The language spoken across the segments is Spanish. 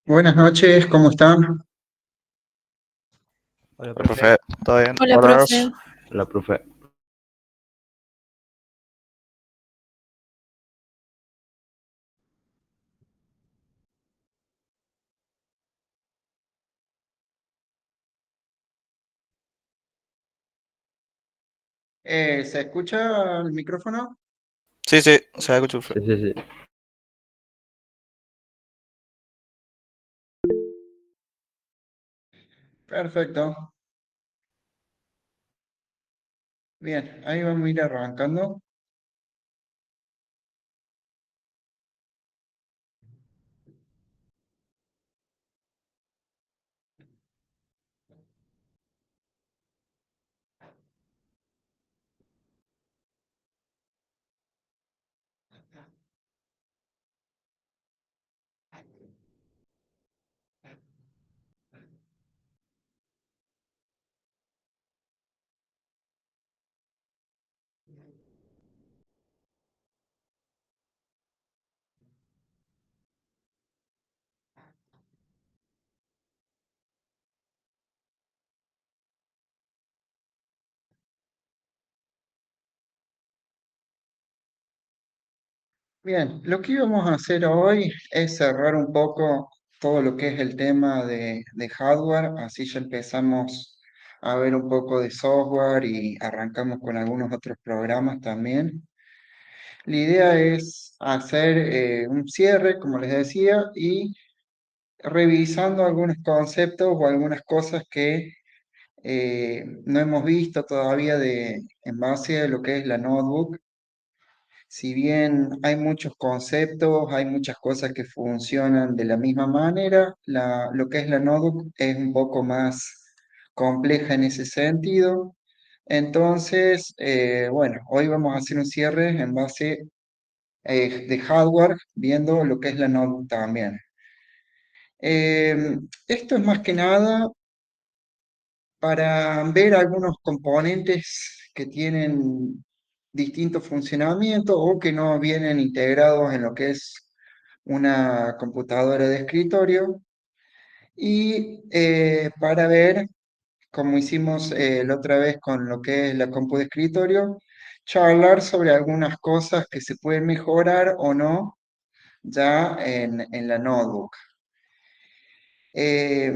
Buenas noches, ¿cómo están? Hola, Hola, profe. profe, ¿todo bien? Hola, Buenas. profe. Hola, profe. ¿Se escucha el micrófono? Sí, sí, se escucha, profe. Sí, sí, sí. Perfecto. Bien, ahí vamos a ir arrancando. Bien, lo que íbamos a hacer hoy es cerrar un poco todo lo que es el tema de hardware, así ya empezamos a ver un poco de software y arrancamos con algunos otros programas también. La idea es hacer un cierre, como les decía, y revisando algunos conceptos o algunas cosas que no hemos visto todavía en base a lo que es la notebook. Si bien hay muchos conceptos, hay muchas cosas que funcionan de la misma manera, lo que es la notebook es un poco más compleja en ese sentido. Entonces, bueno, hoy vamos a hacer un cierre en base de hardware, viendo lo que es la notebook también. Esto es más que nada para ver algunos componentes que tienen distintos funcionamientos o que no vienen integrados en lo que es una computadora de escritorio y para ver, como hicimos la otra vez con lo que es la compu de escritorio, charlar sobre algunas cosas que se pueden mejorar o no ya en la notebook. Eh,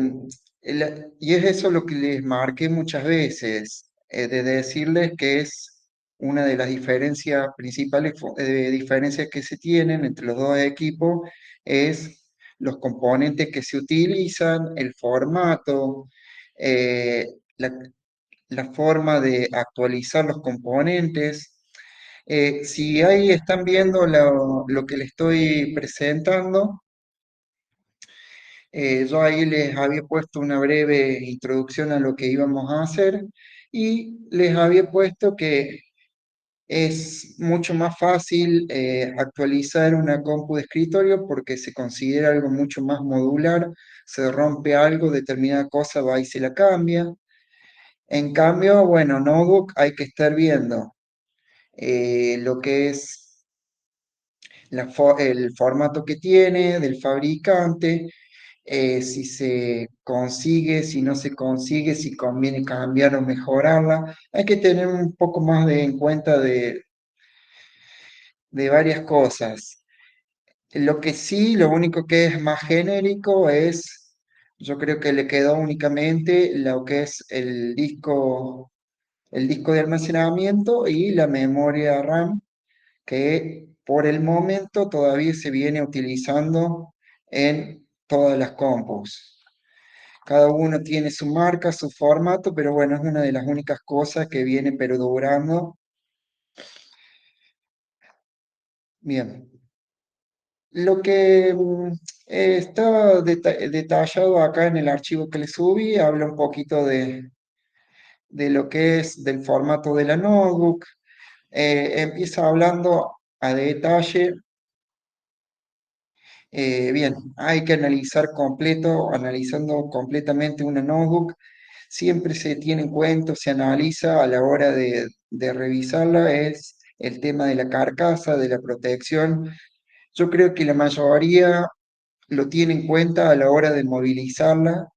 y es eso lo que les marqué muchas veces, de decirles que es una de las diferencias principales, diferencias que se tienen entre los dos equipos, es los componentes que se utilizan, el formato, eh, la, la forma de actualizar los componentes. Si ahí están viendo lo que les estoy presentando, yo ahí les había puesto una breve introducción a lo que íbamos a hacer y les había puesto que es mucho más fácil actualizar una compu de escritorio porque se considera algo mucho más modular, se rompe algo, determinada cosa va y se la cambia. En cambio, bueno, notebook hay que estar viendo lo que es el formato que tiene del fabricante, si se consigue, si no se consigue, si conviene cambiar o mejorarla. Hay que tener un poco más en cuenta de varias cosas. Lo que sí, lo único que es más genérico es, yo creo que le quedó únicamente lo que es el disco de almacenamiento y la memoria RAM, que por el momento todavía se viene utilizando en todas las compus. Cada uno tiene su marca, su formato, pero bueno, es una de las únicas cosas que viene perdurando. Bien. Lo que está detallado acá en el archivo que le subí, habla un poquito de lo que es del formato de la notebook. Empieza hablando a detalle. Bien, hay que analizando completamente una notebook. Siempre se tiene en cuenta, se analiza a la hora de revisarla, es el tema de la carcasa, de la protección. Yo creo que la mayoría lo tiene en cuenta a la hora de movilizarla,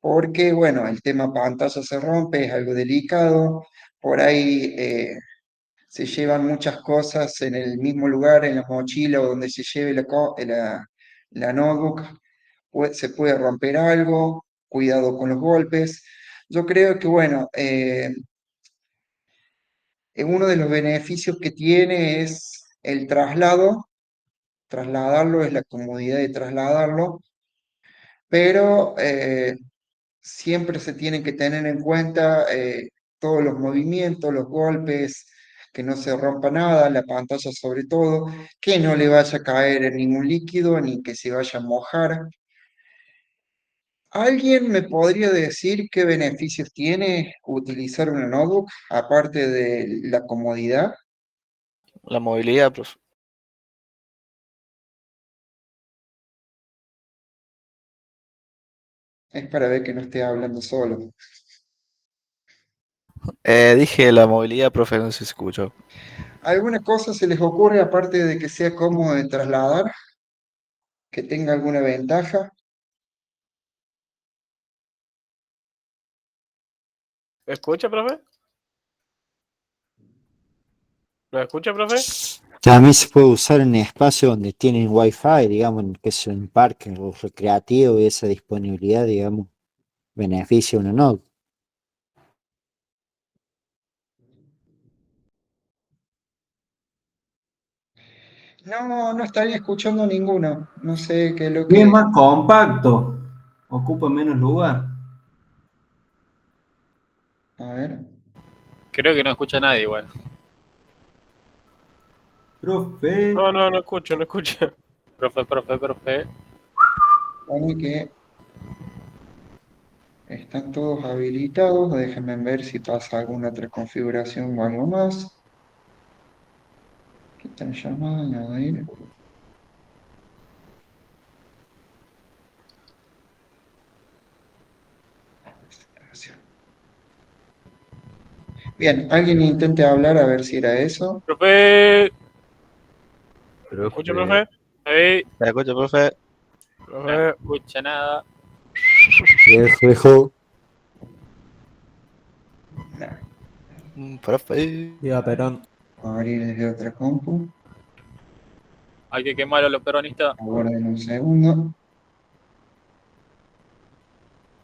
porque, bueno, el tema pantalla se rompe, es algo delicado, por ahí se llevan muchas cosas en el mismo lugar, en la mochila o donde se lleve la notebook, se puede romper algo, cuidado con los golpes. Yo creo que, bueno, uno de los beneficios que tiene es el traslado, trasladarlo, es la comodidad de trasladarlo, pero siempre se tienen que tener en cuenta todos los movimientos, los golpes, que no se rompa nada, la pantalla sobre todo, que no le vaya a caer en ningún líquido ni que se vaya a mojar. ¿Alguien me podría decir qué beneficios tiene utilizar una notebook aparte de la comodidad? La movilidad, profe. Es para ver que no esté hablando solo. Dije la movilidad, profe, no sé si se escuchó. ¿Alguna cosa se les ocurre aparte de que sea cómodo de trasladar, que tenga alguna ventaja? ¿Me escucha, profe? ¿Me escucha, profe? También se puede usar en espacios donde tienen wifi, digamos, que es en parques o recreativos y esa disponibilidad, digamos, beneficia a uno no. No, no estaría escuchando ninguno. No sé qué es lo Y es que... más compacto, ocupa menos lugar. A ver. Creo que no escucha a nadie igual. Profe, No escucho, no escucho. Profe. Pone que están todos habilitados. Déjenme ver si pasa alguna otra configuración o algo más. ¿Qué tal llamada? Añadir. Bien, alguien intente hablar a ver si era eso. Profe. ¿Me escucha, Profe, profe? Ahí. ¿Me escucha, profe? No escucha nada. Viejo, Nah, Profe. Diga Perón. abrir desde otra compu. Hay que quemar a los peronistas. Aguarden un segundo.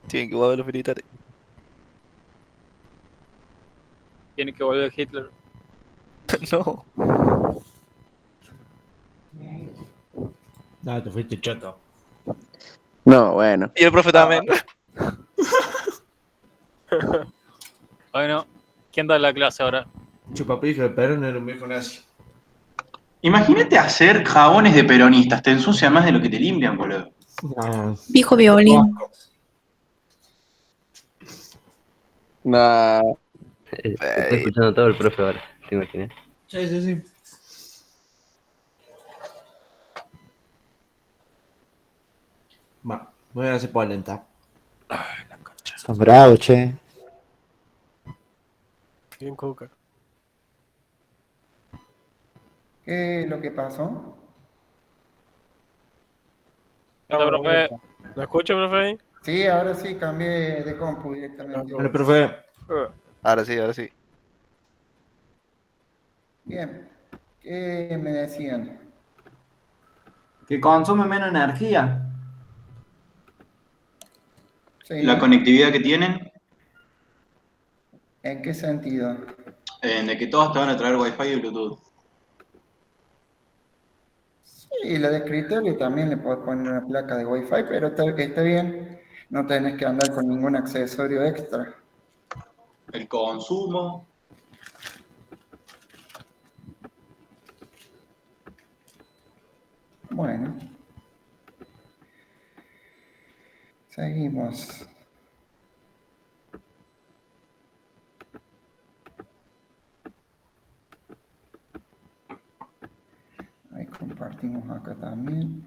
Tienen que volver los militares. Tiene que volver Hitler. No. Ah, te fuiste choto. no, bueno. Y el profe también. Bueno, ¿quién da la clase ahora? Chupapija de Perón era un viejo nazi. Imagínate hacer jabones de peronistas, te ensucia más de lo que te limpian, boludo. Ah, Viejo violín. No, está Ey, escuchando todo el profe ahora, ¿te imaginas? sí. Va, voy a hacer polenta. son bravos, che. Bien, Cuca. ¿Qué es lo que pasó? ¿Qué onda, profe? ¿Me escucha, profe? Sí, ahora sí cambié de compu directamente. Vale, profe. ahora sí, ahora sí. Bien, ¿qué me decían? que consume menos energía. La Sí, conectividad que tienen, ¿en qué sentido? de que todos te van a traer Wi-Fi y Bluetooth. Sí, la de escritorio también le puedes poner una placa de Wi-Fi, pero está bien, no tenés que andar con ningún accesorio extra. El consumo, Bueno, seguimos. Ahí compartimos acá también.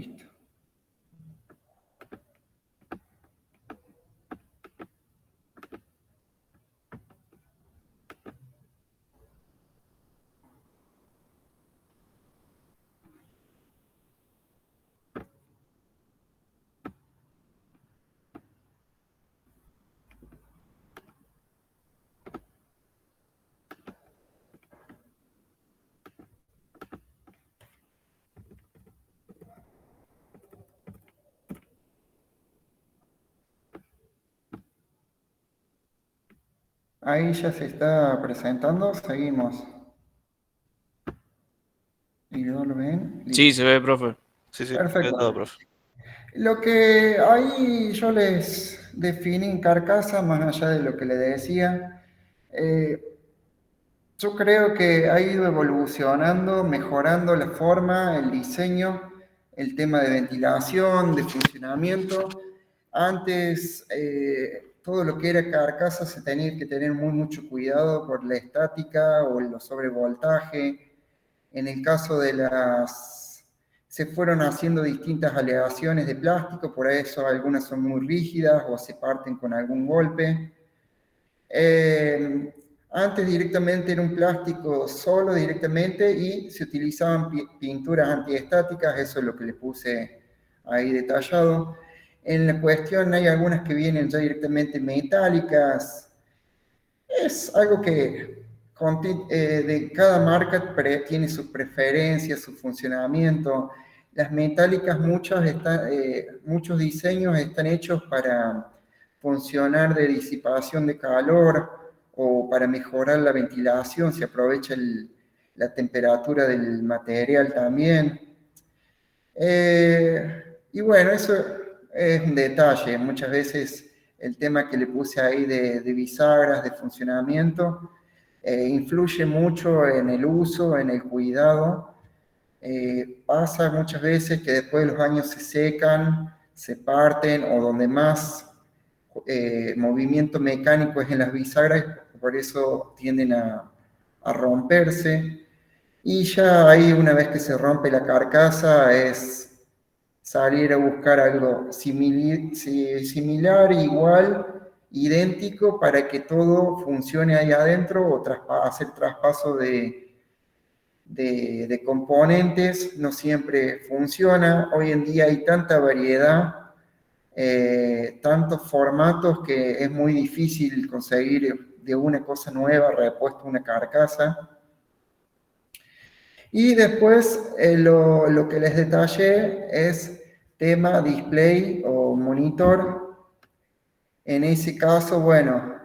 listo. Ahí ya se está presentando, seguimos. ¿Y no lo ven? Sí, Listo. se ve, profe. Sí, sí, Perfecto. todo, profe. Lo que ahí yo les definí en carcasa, más allá de lo que le decía, yo creo que ha ido evolucionando, mejorando la forma, el diseño, el tema de ventilación, de funcionamiento. Antes, todo lo que era carcasa se tenía que tener mucho cuidado por la estática o el sobrevoltaje. En el caso de se fueron haciendo distintas aleaciones de plástico, por eso algunas son muy rígidas o se parten con algún golpe. Antes directamente era un plástico solo directamente y se utilizaban pinturas antiestáticas, eso es lo que le puse ahí detallado. En la cuestión hay algunas que vienen ya directamente metálicas. Es algo que de cada marca tiene sus preferencias, su funcionamiento. Las metálicas, muchos diseños están hechos para funcionar de disipación de calor o para mejorar la ventilación, se aprovecha la temperatura del material también. Y bueno, eso es un detalle. Muchas veces el tema que le puse ahí de bisagras, de funcionamiento, influye mucho en el uso, en el cuidado. Pasa muchas veces que después de los años se secan, se parten o donde más movimiento mecánico es en las bisagras, por eso tienden a romperse. Y ya ahí una vez que se rompe la carcasa es salir a buscar algo similar, igual, idéntico, para que todo funcione ahí adentro o hacer traspaso de componentes. No siempre funciona. Hoy en día hay tanta variedad, tantos formatos que es muy difícil conseguir de una cosa nueva repuesto una carcasa. Y después lo que les detallé es tema display o monitor. En ese caso, bueno,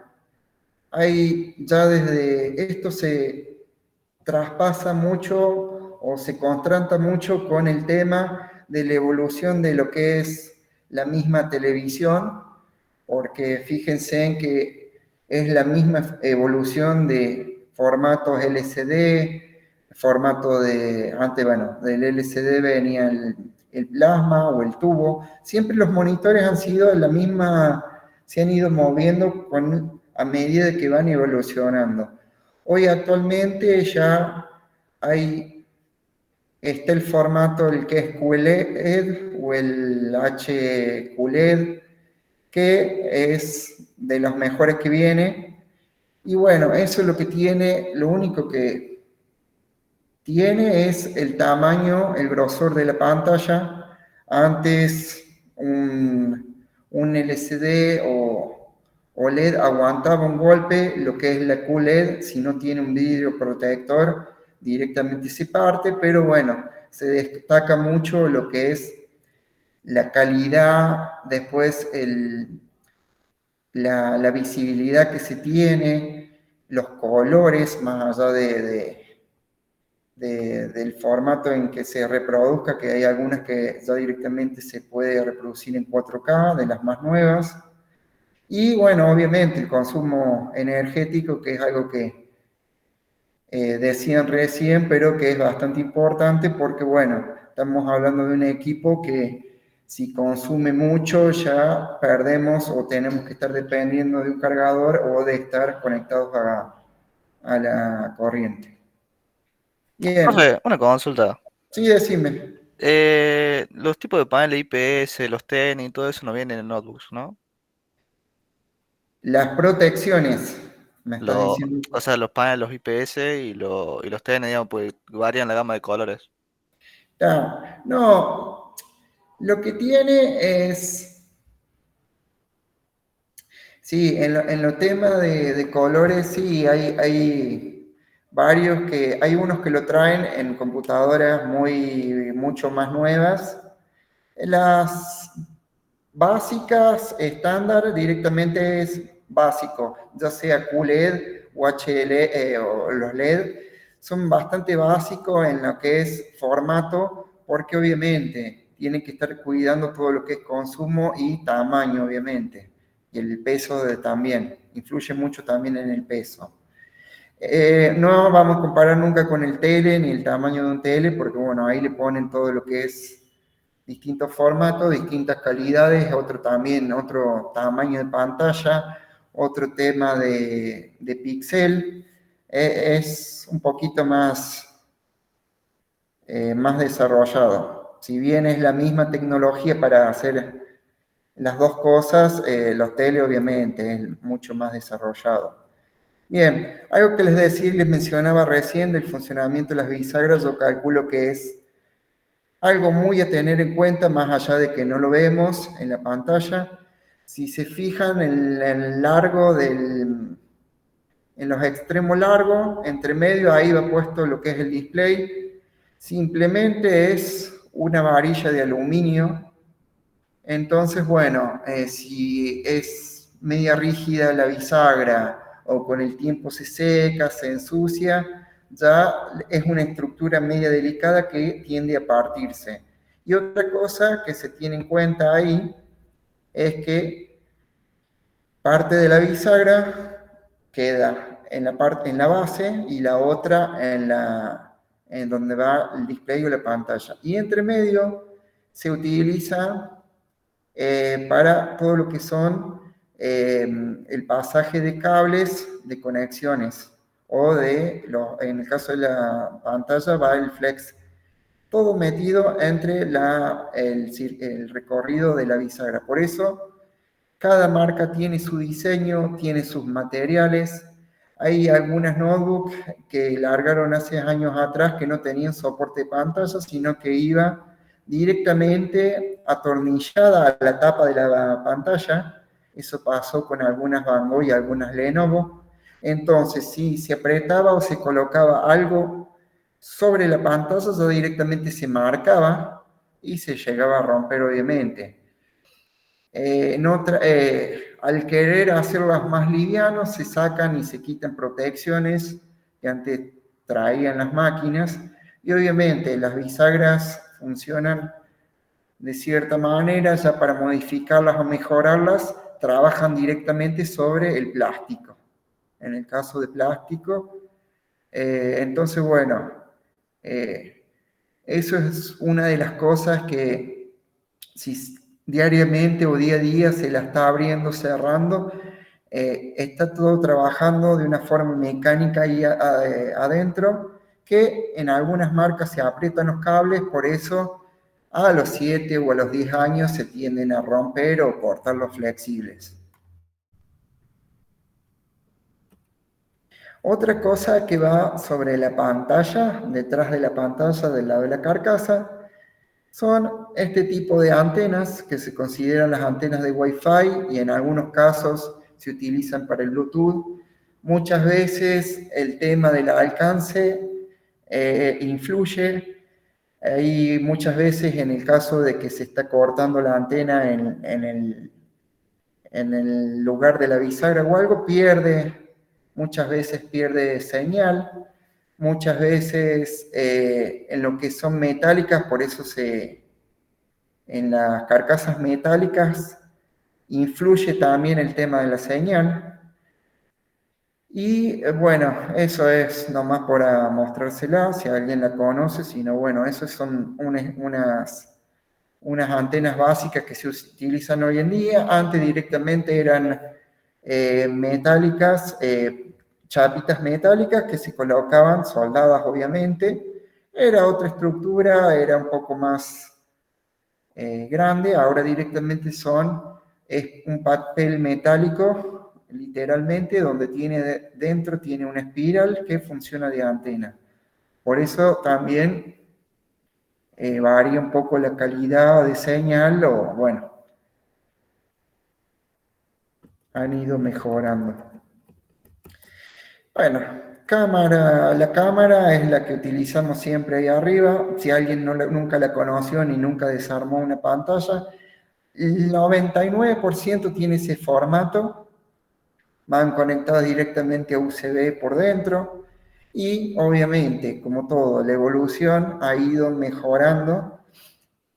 hay ya desde esto se traspasa mucho o se contrasta mucho con el tema de la evolución de lo que es la misma televisión, porque fíjense en que es la misma evolución de formatos LCD, formato antes, bueno, del LCD venía el plasma o el tubo. Siempre los monitores han sido la misma, se han ido moviendo a medida que van evolucionando. Hoy actualmente ya está el formato, el que es QLED o el HQLED, que es de los mejores que viene. Y bueno, eso es lo que tiene, lo único que tiene es el tamaño, el grosor de la pantalla. Antes un LCD o LED aguantaba un golpe, lo que es la QLED, si no tiene un vidrio protector, directamente se parte, pero bueno, se destaca mucho lo que es la calidad, después la visibilidad que se tiene, los colores, más allá del formato en que se reproduzca, que hay algunas que ya directamente se puede reproducir en 4K, de las más nuevas. Y bueno, obviamente el consumo energético, que es algo que decían recién, pero que es bastante importante porque, bueno, estamos hablando de un equipo que si consume mucho ya perdemos o tenemos que estar dependiendo de un cargador o de estar conectados a la corriente. Bien. Profe, una consulta. Sí, decime. Los tipos de paneles IPS, los TN y todo eso no vienen en notebooks, ¿no? Las protecciones, me estás diciendo. O sea, los paneles, los IPS y los TN, digamos, pues varían la gama de colores. Ah, no, lo que tiene es, sí, en lo tema de colores, sí, hay varios hay unos que lo traen en computadoras mucho más nuevas. Las básicas, estándar, directamente es básico, ya sea QLED o HLED o los LED, son bastante básicos en lo que es formato, porque obviamente tienen que estar cuidando todo lo que es consumo y tamaño, obviamente. Y el peso también, influye mucho también en el peso. No vamos a comparar nunca con el tele, ni el tamaño de un tele, porque bueno, ahí le ponen todo lo que es distintos formatos, distintas calidades, otro tamaño de pantalla, otro tema de píxel, es un poquito más desarrollado. Si bien es la misma tecnología para hacer las dos cosas, los tele obviamente es mucho más desarrollado. Bien, algo que les mencionaba recién del funcionamiento de las bisagras, yo calculo que es algo muy a tener en cuenta, más allá de que no lo vemos en la pantalla. Si se fijan en el largo en los extremos largos, entre medio, ahí va puesto lo que es el display. Simplemente es una varilla de aluminio. Entonces, bueno, si es media rígida la bisagra o con el tiempo se seca, se ensucia, ya es una estructura media delicada que tiende a partirse. Y otra cosa que se tiene en cuenta ahí es que parte de la bisagra queda en la base y la otra en donde va el display o la pantalla. Y entre medio se utiliza para todo lo que son el pasaje de cables de conexiones o en el caso de la pantalla va el flex, todo metido entre el recorrido de la bisagra. Por eso cada marca tiene su diseño, tiene sus materiales. Hay algunas notebooks que largaron hace años atrás que no tenían soporte de pantalla, sino que iba directamente atornillada a la tapa de la pantalla. Eso pasó con algunas Van Gogh y algunas Lenovo. Entonces, si se apretaba o se colocaba algo sobre la pantalla, eso directamente se marcaba y se llegaba a romper, obviamente. Al querer hacerlas más livianos, se sacan y se quitan protecciones que antes traían las máquinas, y obviamente las bisagras funcionan de cierta manera, ya para modificarlas o mejorarlas, trabajan directamente sobre el plástico. En el caso de plástico, entonces bueno, eso es una de las cosas que si diariamente o día a día se la está abriendo, cerrando, está todo trabajando de una forma mecánica ahí adentro, que en algunas marcas se aprietan los cables, por eso a los 7 o a los 10 años se tienden a romper o cortar los flexibles. Otra cosa que va sobre la pantalla, detrás de la pantalla del lado de la carcasa, son este tipo de antenas que se consideran las antenas de Wi-Fi y en algunos casos se utilizan para el Bluetooth. Muchas veces el tema del alcance influye. Y muchas veces en el caso de que se está cortando la antena en el lugar de la bisagra o algo, muchas veces pierde señal. Muchas veces en lo que son metálicas, por eso en las carcasas metálicas influye también el tema de la señal. Y bueno, eso es nomás para mostrársela, si alguien la conoce, si no, bueno, esas son unas antenas básicas que se utilizan hoy en día. Antes directamente eran metálicas, chapitas metálicas que se colocaban, soldadas obviamente, Era otra estructura, era un poco más grande, ahora directamente es un papel metálico, literalmente, donde dentro tiene una espiral que funciona de antena. Por eso también varía un poco la calidad de señal, o bueno, han ido mejorando. Bueno, la cámara es la que utilizamos siempre ahí arriba. Si alguien nunca la conoció ni nunca desarmó una pantalla, el 99% tiene ese formato. Van conectados directamente a USB por dentro. Y obviamente, como todo, la evolución ha ido mejorando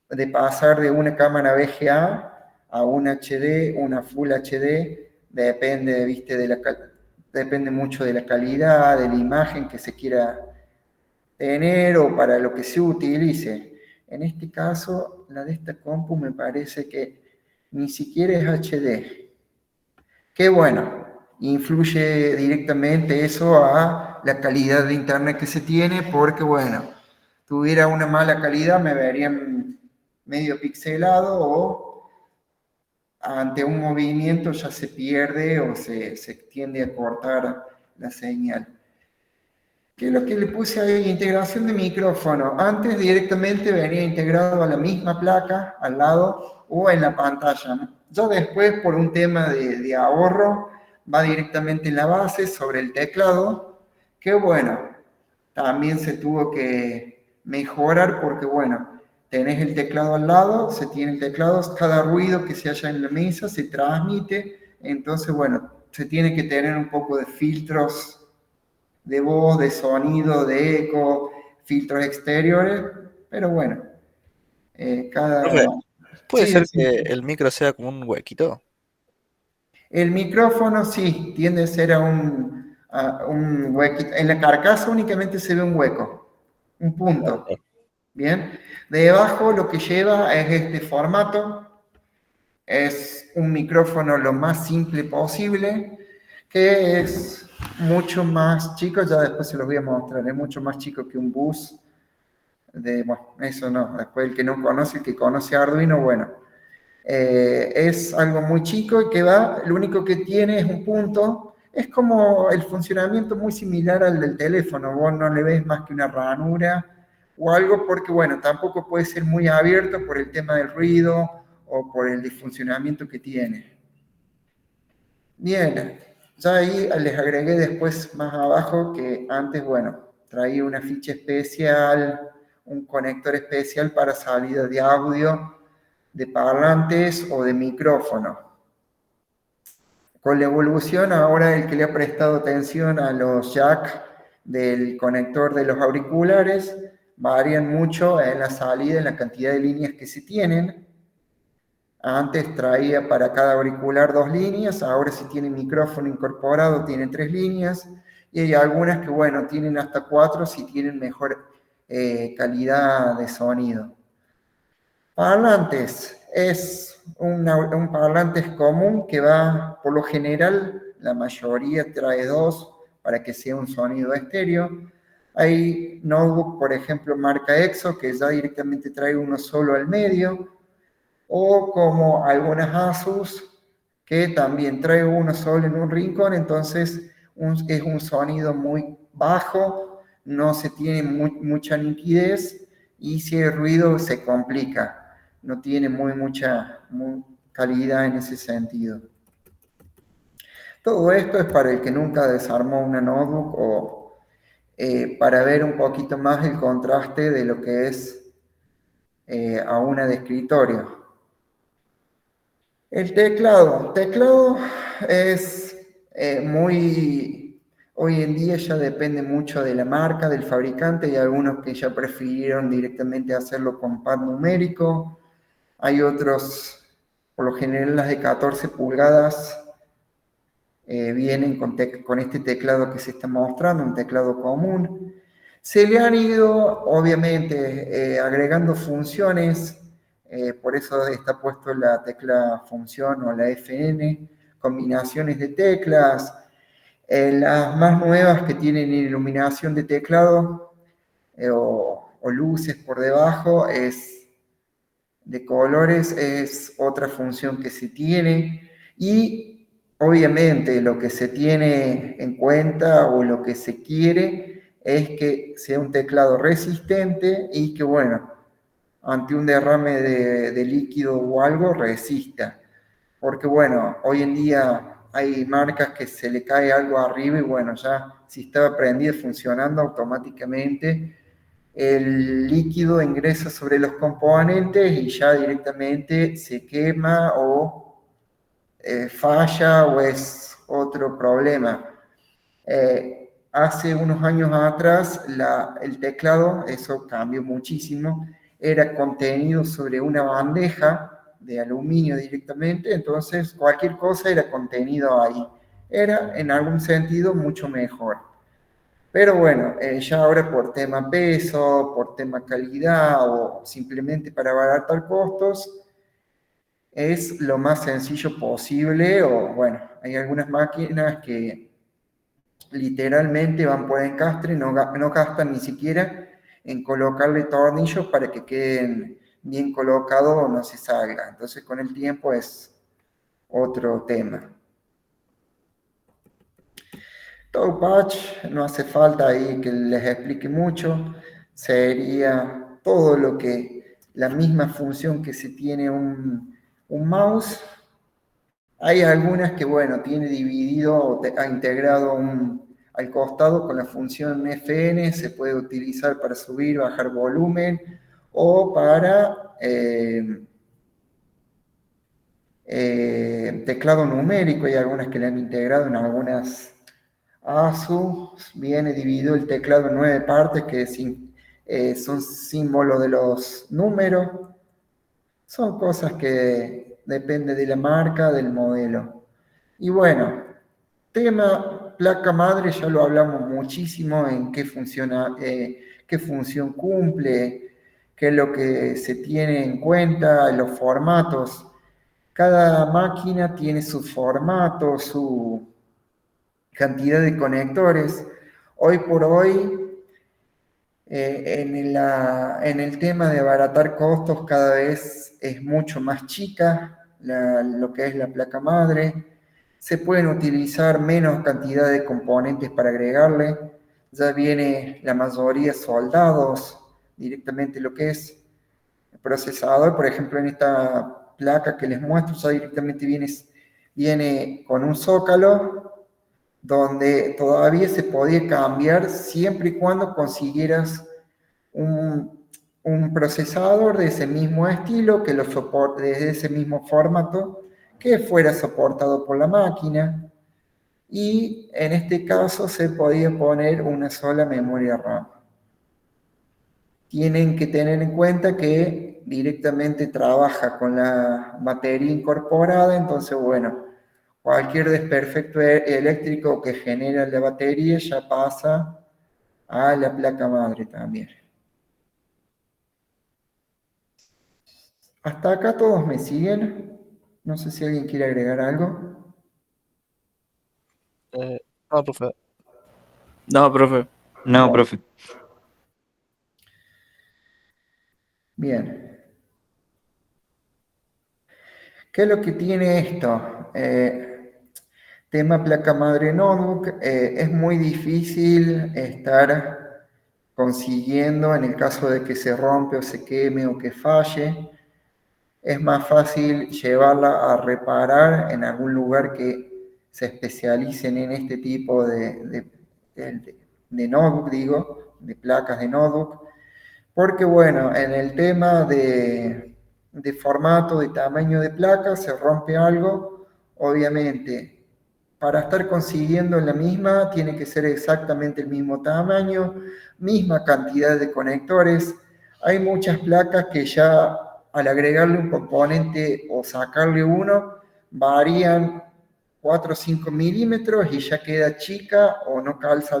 de pasar de una cámara VGA a un HD, una Full HD, depende, ¿viste? Depende mucho de la calidad, de la imagen que se quiera tener o para lo que se utilice. En este caso, la de esta compu me parece que ni siquiera es HD. Qué bueno, influye directamente eso a la calidad de internet que se tiene, porque bueno, tuviera una mala calidad me verían medio pixelado o ante un movimiento ya se pierde o se tiende a cortar la señal. ¿Qué es lo que le puse ahí? Integración de micrófono. Antes directamente venía integrado a la misma placa, al lado o en la pantalla. Ya después, por un tema de ahorro, va directamente en la base sobre el teclado, que bueno, también se tuvo que mejorar porque bueno, tenés el teclado al lado, se tiene el teclado, cada ruido que se haya en la mesa se transmite, entonces bueno, se tiene que tener un poco de filtros de voz, de sonido, de eco, filtros exteriores, pero bueno, Profe, ¿puede Sí, ser que el micro sea como un huequito? el micrófono sí, tiende a ser a un huequito. En la carcasa únicamente se ve un hueco, un punto. Bien, debajo lo que lleva es este formato, es un micrófono lo más simple posible, que es mucho más chico, ya después se los voy a mostrar, es mucho más chico que un bus, bueno, eso no, después el que no conoce, el que conoce Arduino, bueno, es algo muy chico y que lo único que tiene es un punto, es como el funcionamiento muy similar al del teléfono, vos no le ves más que una ranura o algo porque, bueno, tampoco puede ser muy abierto por el tema del ruido o por el disfuncionamiento que tiene. Bien, ya ahí les agregué después más abajo que antes, bueno, traía una ficha especial, un conector especial para salida de audio, de parlantes o de micrófono. Con la evolución, ahora el que le ha prestado atención a los jack del conector de los auriculares, varían mucho en la salida, en la cantidad de líneas que se tienen. Antes traía para cada auricular 2 líneas, ahora si tiene micrófono incorporado tiene 3 líneas, y hay algunas que, bueno, tienen hasta 4 si tienen mejor calidad de sonido. Parlantes, es un parlante común que va, por lo general, la mayoría trae 2 para que sea un sonido estéreo. Hay notebook, por ejemplo, marca EXO, que ya directamente trae uno solo al medio, o como algunas Asus, que también trae uno solo en un rincón, entonces es un sonido muy bajo, no se tiene mucha nitidez, y si el ruido se complica, no tiene mucha calidad en ese sentido. Todo esto es para el que nunca desarmó una notebook o para ver un poquito más el contraste de lo que es a una de escritorio. El teclado es hoy en día ya depende mucho de la marca, del fabricante, y algunos que ya prefirieron directamente hacerlo con pad numérico, hay otros, por lo general las de 14 pulgadas, vienen con este teclado que se está mostrando, un teclado común. Se le han ido, obviamente, agregando funciones, por eso está puesto la tecla función o la FN, combinaciones de teclas. Las más nuevas que tienen iluminación de teclado o o luces por debajo, de colores, es otra función que se tiene. Y obviamente lo que se tiene en cuenta o lo que se quiere es que sea un teclado resistente y que, bueno, ante un derrame de líquido o algo resista. Porque, bueno, hoy en día hay marcas que se le cae algo arriba y, bueno, ya si estaba prendido funcionando automáticamente, el líquido ingresa sobre los componentes y ya directamente se quema o falla o es otro problema. Hace unos años atrás el teclado, eso cambió muchísimo, era contenido sobre una bandeja de aluminio directamente, entonces cualquier cosa era contenido ahí. Era en algún sentido mucho mejor. Pero bueno, ya ahora por tema peso, por tema calidad o simplemente para abaratar costos, es lo más sencillo posible o bueno, hay algunas máquinas que literalmente van por encastre, no gastan ni siquiera en colocarle tornillos para que queden bien colocados o no se salga. Entonces con el tiempo es otro tema. Todo patch, no hace falta ahí que les explique mucho, sería todo lo que, la misma función que se tiene un mouse. Hay algunas que, bueno, tiene dividido, ha integrado al costado con la función FN, se puede utilizar para subir, bajar volumen o para teclado numérico. Hay algunas que le han integrado en algunas ASUS. Viene dividido el teclado en 9 partes que son símbolos de los números. Son cosas que depende de la marca, del modelo. Y bueno, tema placa madre ya lo hablamos muchísimo en qué funciona, qué función cumple, qué es lo que se tiene en cuenta, los formatos. Cada máquina tiene su formato, su cantidad de conectores. Hoy por hoy, en el tema de abaratar costos, cada vez es mucho más chica lo que es la placa madre. Se pueden utilizar menos cantidad de componentes para agregarle. Ya viene la mayoría soldados directamente lo que es el procesador. Por ejemplo, en esta placa que les muestro, ya directamente viene con un zócalo donde todavía se podía cambiar siempre y cuando consiguieras un procesador de ese mismo estilo, que lo soporte de ese mismo formato, que fuera soportado por la máquina, y en este caso se podía poner una sola memoria RAM. Tienen que tener en cuenta que directamente trabaja con la batería incorporada, entonces bueno, cualquier desperfecto eléctrico que genera la batería ya pasa a la placa madre también. Hasta acá todos me siguen. No sé si alguien quiere agregar algo. No, profe. No, profe. No, profe. Bien. ¿Qué es lo que tiene esto? Tema placa madre notebook. Es muy difícil estar consiguiendo, en el caso de que se rompe o se queme o que falle, es más fácil llevarla a reparar en algún lugar que se especialicen en este tipo de notebook, digo, de placas de notebook, porque bueno, en el tema de formato, de tamaño de placa, se rompe algo, obviamente, para estar consiguiendo la misma, tiene que ser exactamente el mismo tamaño, misma cantidad de conectores. Hay muchas placas que ya al agregarle un componente o sacarle uno, varían 4 o 5 milímetros y ya queda chica o no calza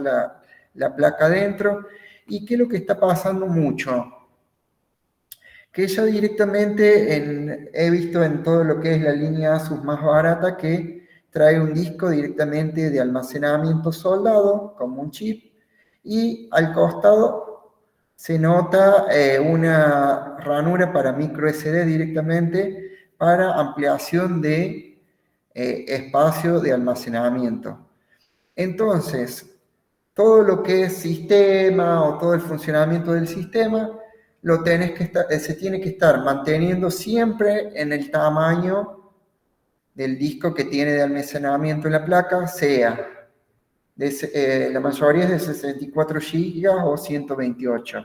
la placa dentro. ¿Y qué es lo que está pasando mucho? Que ya directamente he visto en todo lo que es la línea Asus más barata que trae un disco directamente de almacenamiento soldado, como un chip, y al costado se nota una ranura para micro SD directamente para ampliación de espacio de almacenamiento. Entonces, todo lo que es sistema o todo el funcionamiento del sistema se tiene que estar manteniendo siempre en el tamaño del disco que tiene de almacenamiento en la placa, sea la mayoría es de 64 GB o 128,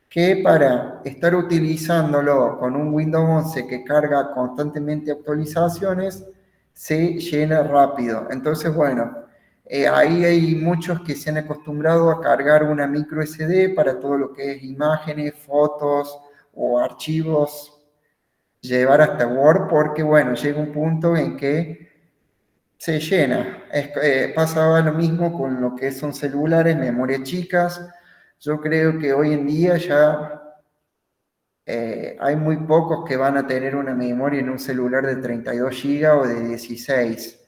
que para estar utilizándolo con un Windows 11 que carga constantemente actualizaciones, se llena rápido. Entonces, bueno, ahí hay muchos que se han acostumbrado a cargar una micro SD para todo lo que es imágenes, fotos o archivos, llevar hasta Word, porque bueno, llega un punto en que se llena. Pasaba lo mismo con lo que son celulares, memorias chicas. Yo creo que hoy en día ya hay muy pocos que van a tener una memoria en un celular de 32 GB o de 16.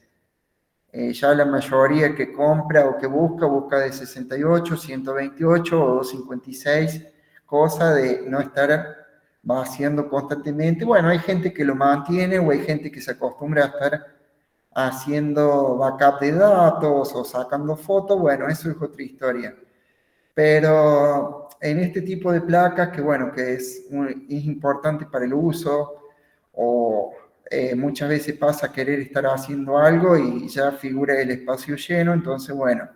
Ya la mayoría que compra o que busca de 68, 128 o 256, cosa de no estar vaciando constantemente. Bueno, hay gente que lo mantiene o hay gente que se acostumbra a estar haciendo backup de datos o sacando fotos. Bueno, eso es otra historia. Pero en este tipo de placas, que bueno, que es importante para el uso, o muchas veces pasa a querer estar haciendo algo y ya figura el espacio lleno, entonces bueno,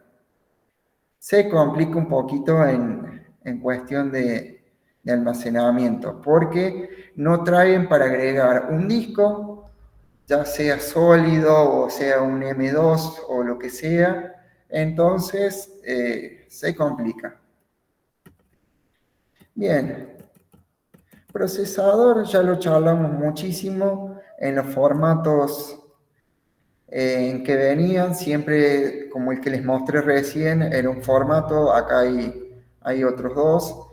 se complica un poquito en cuestión de almacenamiento, porque no traen para agregar un disco, ya sea sólido o sea un M2 o lo que sea, entonces se complica. Bien, procesador ya lo charlamos muchísimo en los formatos en que venían, siempre como el que les mostré recién, era un formato, acá hay otros dos,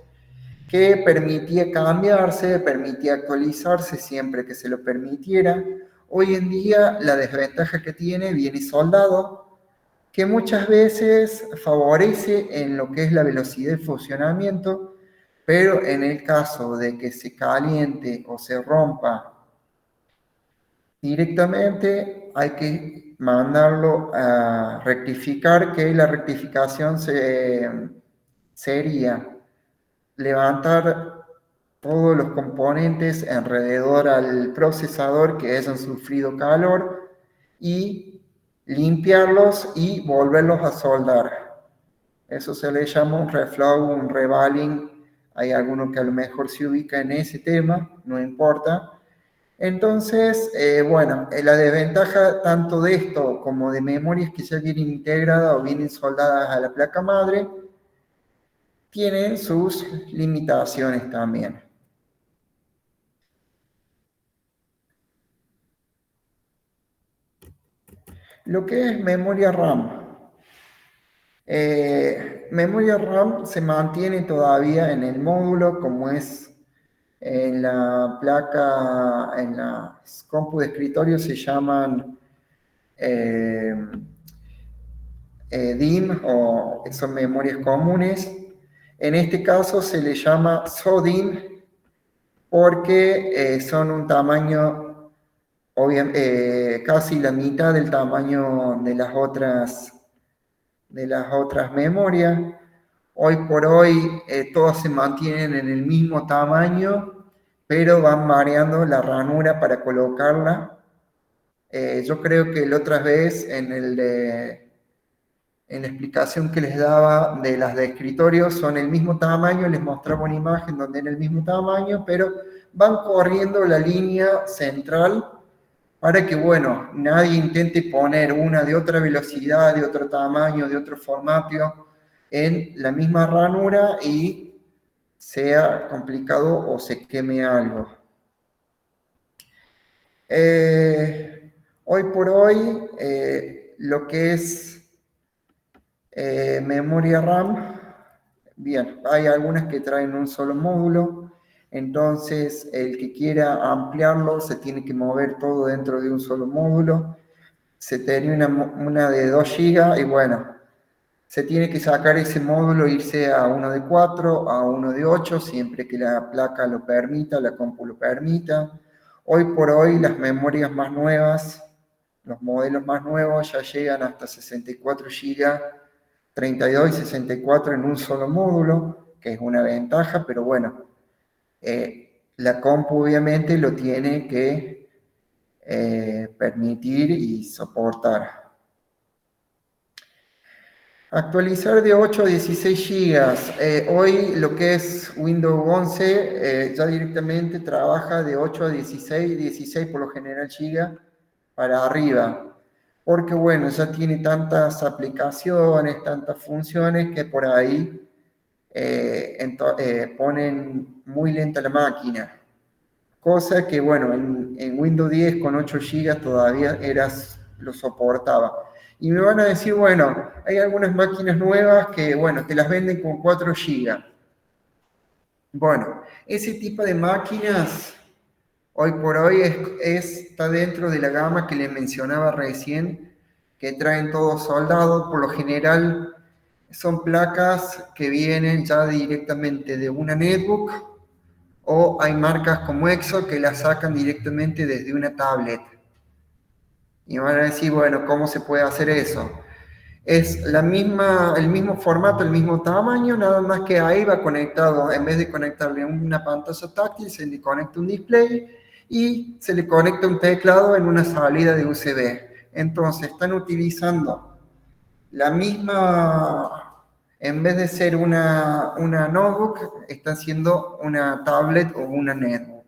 que permitía cambiarse, permitía actualizarse siempre que se lo permitiera. Hoy en día la desventaja que tiene viene soldado, que muchas veces favorece en lo que es la velocidad de funcionamiento, pero en el caso de que se caliente o se rompa directamente, hay que mandarlo a rectificar, que la rectificación sería levantar todos los componentes alrededor al procesador que hayan sufrido calor y limpiarlos y volverlos a soldar. Eso se le llama un reflow, un revaling. Hay alguno que a lo mejor se ubica en ese tema, no importa. Entonces, bueno, la desventaja tanto de esto como de memorias que ya vienen integradas o vienen soldadas a la placa madre, tienen sus limitaciones también. Lo que es memoria RAM. Memoria RAM se mantiene todavía en el módulo como es en la placa, en las compu de escritorio se llaman DIM o son memorias comunes. En este caso se le llama SODIMM porque son un tamaño casi la mitad del tamaño de las otras memorias. Hoy por hoy todas se mantienen en el mismo tamaño, pero van variando la ranura para colocarla. Yo creo que la otra vez en la explicación que les daba de las de escritorio son el mismo tamaño, les mostraba una imagen donde era el mismo tamaño, pero van corriendo la línea central para que, bueno, nadie intente poner una de otra velocidad, de otro tamaño, de otro formato en la misma ranura y sea complicado o se queme algo. Hoy por hoy, lo que es memoria RAM, bien, hay algunas que traen un solo módulo, entonces el que quiera ampliarlo se tiene que mover todo dentro de un solo módulo. Se tenía una de 2 GB y bueno, se tiene que sacar ese módulo, irse a uno de 4, a uno de 8, siempre que la placa lo permita, la compu lo permita. Hoy por hoy las memorias más nuevas, los modelos más nuevos ya llegan hasta 64 GB, 32 y 64 en un solo módulo, que es una ventaja, pero bueno, la compu obviamente lo tiene que permitir y soportar. Actualizar de 8 a 16 GB. Hoy lo que es Windows 11 ya directamente trabaja de 8 a 16, 16 por lo general GB para arriba. Porque bueno, ya tiene tantas aplicaciones, tantas funciones que por ahí ponen muy lenta la máquina. Cosa que bueno, en Windows 10 con 8 GB todavía lo soportaba. Y me van a decir, bueno, hay algunas máquinas nuevas que, bueno, te las venden con 4 GB. Bueno, ese tipo de máquinas, hoy por hoy, está dentro de la gama que les mencionaba recién, que traen todo soldado. Por lo general, son placas que vienen ya directamente de una netbook, o hay marcas como Exo que las sacan directamente desde una tablet. Y van a decir, bueno, ¿cómo se puede hacer eso? Es el mismo formato, el mismo tamaño, nada más que ahí va conectado, en vez de conectarle una pantalla táctil, se le conecta un display y se le conecta un teclado en una salida de USB. Entonces están utilizando la misma, en vez de ser una notebook, está siendo una tablet o una netbook.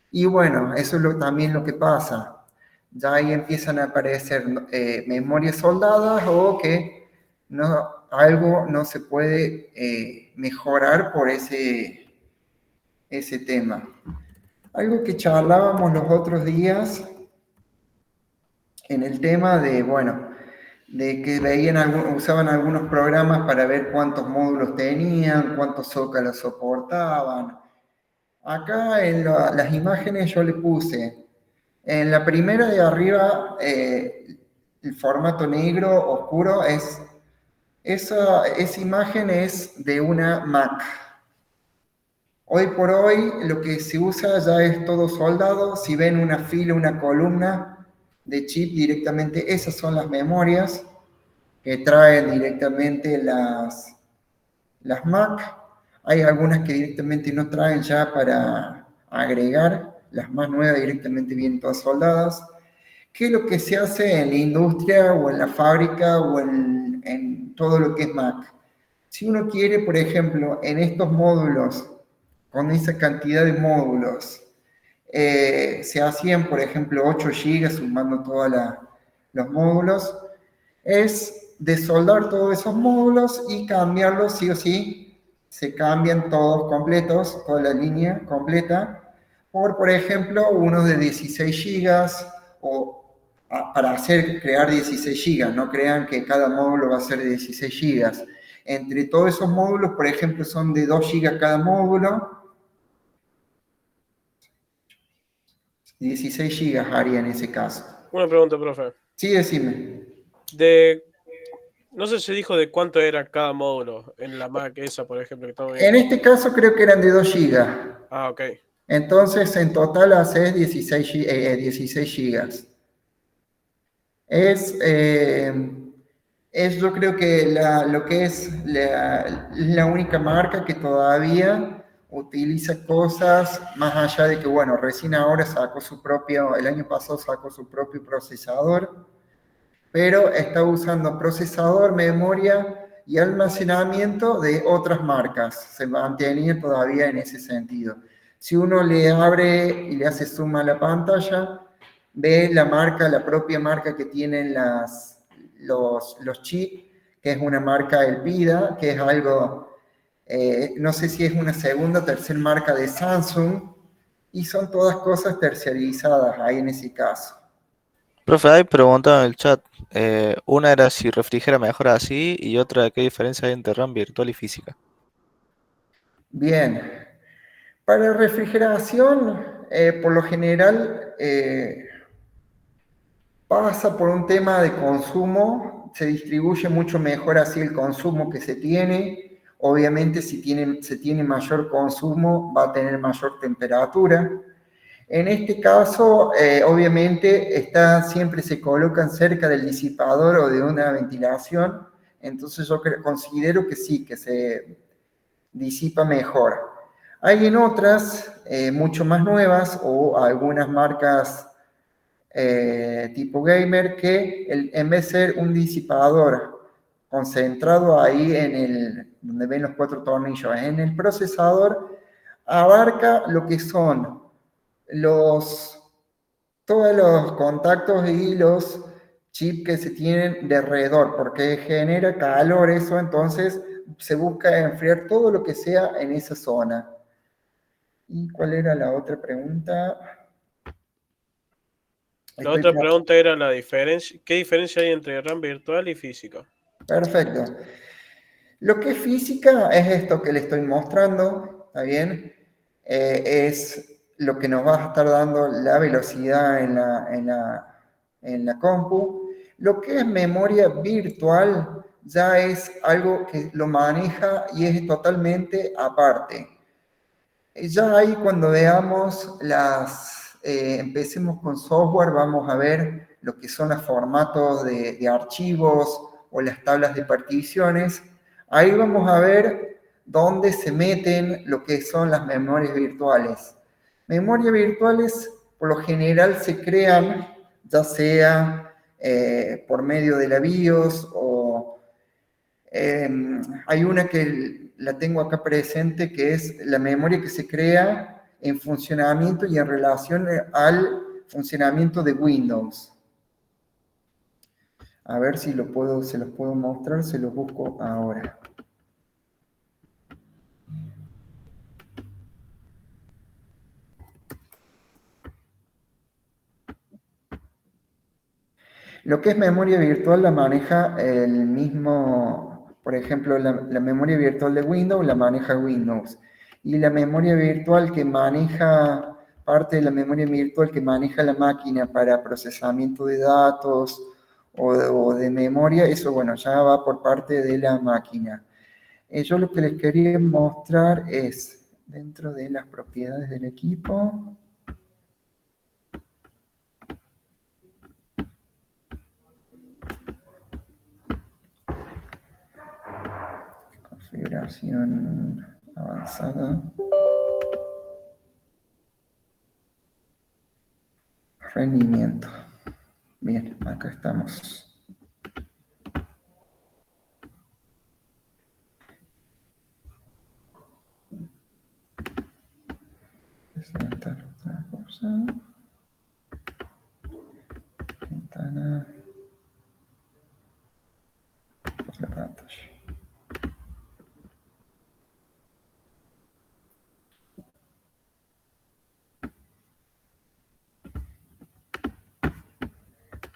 Y bueno, eso es también lo que pasa. Ya ahí empiezan a aparecer memorias soldadas o que algo no se puede mejorar por ese tema. Algo que charlábamos los otros días en el tema de, bueno, de que usaban algunos programas para ver cuántos módulos tenían, cuántos zócalos soportaban. Acá en las imágenes yo le puse, en la primera de arriba, el formato negro oscuro, esa imagen es de una Mac. Hoy por hoy lo que se usa ya es todo soldado. Si ven una fila, una columna de chip directamente, esas son las memorias que traen directamente las Mac. Hay algunas que directamente no traen ya para agregar, las más nuevas directamente vienen todas soldadas. ¿Qué es lo que se hace en la industria o en la fábrica o en todo lo que es Mac? Si uno quiere, por ejemplo, en estos módulos, con esa cantidad de módulos, se hacían, por ejemplo, 8 GB sumando todos los módulos, es desoldar todos esos módulos y cambiarlos sí o sí. Se cambian todos completos, toda la línea completa, por ejemplo, unos de 16 GB para crear 16 GB. No crean que cada módulo va a ser de 16 GB. Entre todos esos módulos, por ejemplo, son de 2 GB cada módulo. 16 GB haría en ese caso. Una pregunta, profe. Sí, decime. No sé si dijo de cuánto era cada módulo en la Mac esa, por ejemplo, que estamos En viendo. este caso creo que eran de 2 GB. Ah, ok. Entonces, en total haces 16 GB. Yo creo que lo que es la única marca que todavía utiliza cosas más allá de que, bueno, recién ahora el año pasado sacó su propio procesador, pero está usando procesador, memoria y almacenamiento de otras marcas. Se mantiene todavía en ese sentido. Si uno le abre y le hace zoom a la pantalla, ve la propia marca que tienen los chips, que es una marca Elpida, que es algo, no sé si es una segunda o tercera marca de Samsung, y son todas cosas terciarizadas ahí en ese caso. Profe, hay preguntado en el chat. Una era si refrigera mejor así y otra qué diferencia hay entre RAM virtual y física. Bien. Para refrigeración, por lo general, pasa por un tema de consumo. se distribuye mucho mejor así el consumo que se tiene. Obviamente, si se tiene mayor consumo, va a tener mayor temperatura. En este caso, obviamente, siempre se colocan cerca del disipador o de una ventilación. Entonces yo considero que sí, que se disipa mejor. Hay en otras, mucho más nuevas, o algunas marcas tipo gamer, que en vez de ser un disipador concentrado ahí donde ven los 4 tornillos, en el procesador, abarca lo que son todos los contactos y los chips que se tienen de alrededor, porque genera calor eso, entonces se busca enfriar todo lo que sea en esa zona. ¿Y cuál era la otra pregunta? La otra pregunta era la diferencia. ¿Qué diferencia hay entre RAM virtual y física? Perfecto. Lo que es física es esto que le estoy mostrando, ¿está bien? Es lo que nos va a estar dando la velocidad en la compu. Lo que es memoria virtual ya es algo que lo maneja y es totalmente aparte. Ya ahí cuando veamos empecemos con software, vamos a ver lo que son los formatos de archivos o las tablas de particiones. Ahí vamos a ver dónde se meten lo que son las memorias virtuales. Memorias virtuales por lo general se crean ya sea por medio de la BIOS o hay una que la tengo acá presente, que es la memoria que se crea en funcionamiento y en relación al funcionamiento de Windows. A ver si se los puedo mostrar, se los busco ahora. Lo que es memoria virtual la maneja el mismo, por ejemplo, la memoria virtual de Windows la maneja Windows. Y la memoria virtual que maneja, parte de la memoria virtual que maneja la máquina para procesamiento de datos o de memoria, eso bueno, ya va por parte de la máquina. Yo lo que les quería mostrar es, dentro de las propiedades del equipo, configuración avanzada, rendimiento. Bien, acá estamos. Presentar otra cosa. Ventana. La pantalla.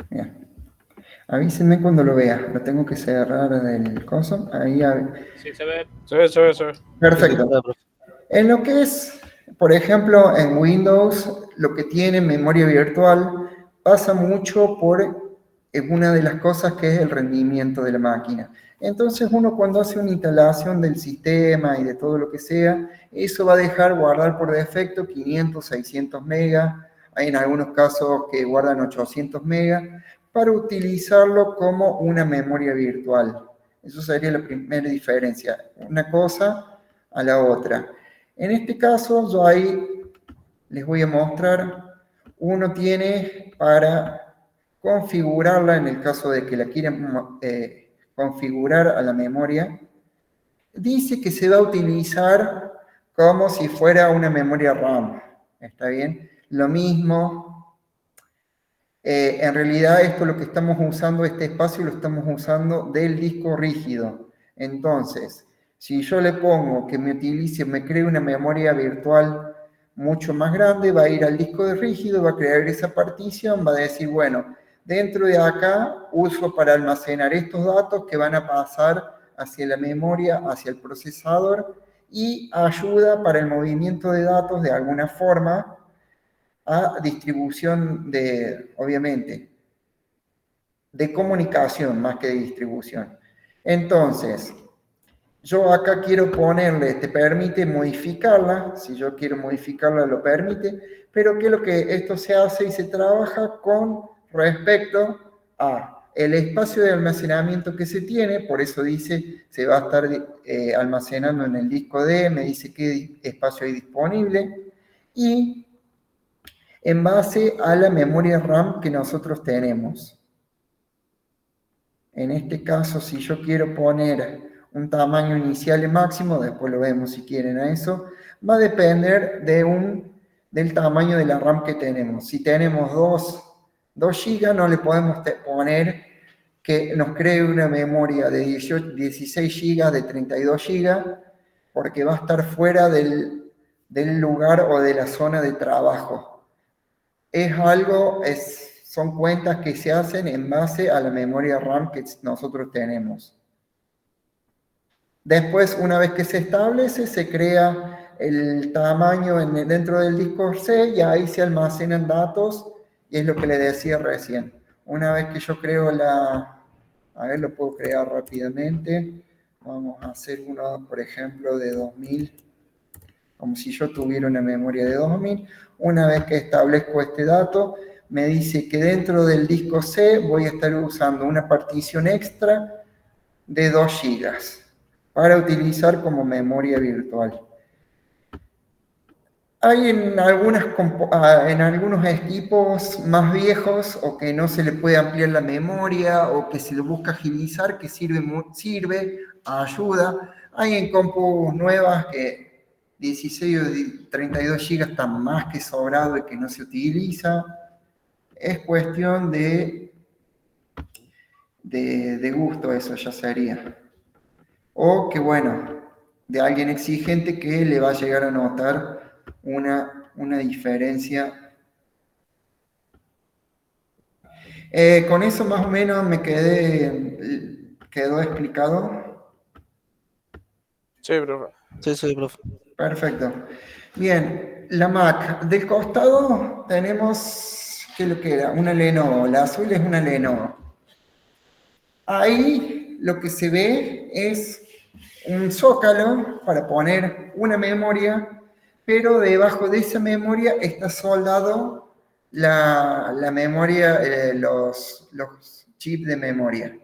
Bien. Avísenme cuando lo vea. Lo tengo que cerrar del coso. Ahí. Sí, se ve. Se ve. Perfecto. En lo que es, por ejemplo, en Windows, lo que tiene memoria virtual pasa mucho por una de las cosas que es el rendimiento de la máquina. Entonces uno cuando hace una instalación del sistema y de todo lo que sea, eso va a dejar guardar por defecto 500, 600 megas, hay en algunos casos que guardan 800 megas, para utilizarlo como una memoria virtual. Eso sería la primera diferencia, una cosa a la otra. En este caso, yo ahí les voy a mostrar, uno tiene para configurarla, en el caso de que la quieran configurar a la memoria, dice que se va a utilizar como si fuera una memoria RAM, ¿está bien? Lo mismo, en realidad esto lo que estamos usando, este espacio lo estamos usando del disco rígido. Entonces, si yo le pongo que me cree una memoria virtual mucho más grande, va a ir al disco de rígido, va a crear esa partición, va a decir, bueno, dentro de acá uso para almacenar estos datos que van a pasar hacia la memoria, hacia el procesador, y ayuda para el movimiento de datos de alguna forma a distribución de, obviamente, de comunicación más que de distribución. Entonces, yo acá quiero ponerle, te permite modificarla, si yo quiero modificarla lo permite, pero ¿qué es lo que esto se hace y se trabaja con respecto a el espacio de almacenamiento que se tiene? Por eso dice, se va a estar almacenando en el disco D, me dice qué espacio hay disponible, y en base a la memoria RAM que nosotros tenemos. En este caso, si yo quiero poner un tamaño inicial y máximo, después lo vemos si quieren a eso, va a depender del tamaño de la RAM que tenemos. Si tenemos 2 GB, no le podemos poner que nos cree una memoria de 16 GB, de 32 GB, porque va a estar fuera del lugar o de la zona de trabajo. Son cuentas que se hacen en base a la memoria RAM que nosotros tenemos. Después, una vez que se establece, se crea el tamaño dentro del disco C y ahí se almacenan datos, y es lo que le decía recién. Una vez que yo creo a ver, lo puedo crear rápidamente. Vamos a hacer uno, por ejemplo, de 2000, como si yo tuviera una memoria de 2000. Una vez que establezco este dato, me dice que dentro del disco C voy a estar usando una partición extra de 2 GB para utilizar como memoria virtual. Hay en algunos equipos más viejos o que no se le puede ampliar la memoria o que se le busca agilizar, que sirve, ayuda. Hay en compus nuevas que 16 o 32 GB están más que sobrado y que no se utiliza. Es cuestión de gusto, eso ya sería. O que, bueno, de alguien exigente que le va a llegar a notar una diferencia. Con eso más o menos quedó explicado. Sí, profe. Sí, profe. Perfecto. Bien, la Mac. Del costado tenemos, ¿qué es lo que era? Una Lenovo. La azul es una Lenovo. Ahí lo que se ve es un zócalo para poner una memoria, pero debajo de esa memoria está soldado la memoria, los chips de memoria.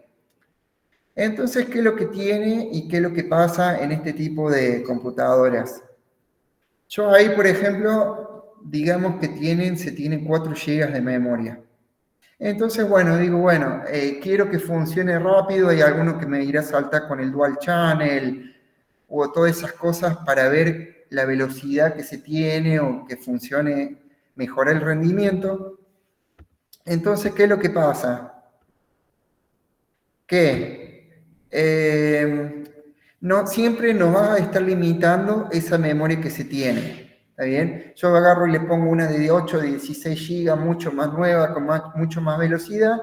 Entonces, ¿qué es lo que tiene y qué es lo que pasa en este tipo de computadoras? Yo ahí, por ejemplo, digamos que se tienen 4 GB de memoria. Entonces, bueno, digo, bueno, quiero que funcione rápido, hay alguno que me irá a saltar con el dual channel o todas esas cosas para ver la velocidad que se tiene o que funcione, mejorar el rendimiento. Entonces, ¿qué es lo que pasa? Que no siempre nos va a estar limitando esa memoria que se tiene. ¿Está bien? Yo agarro y le pongo una de 8, de 16 GB, mucho más nueva, con mucho más velocidad.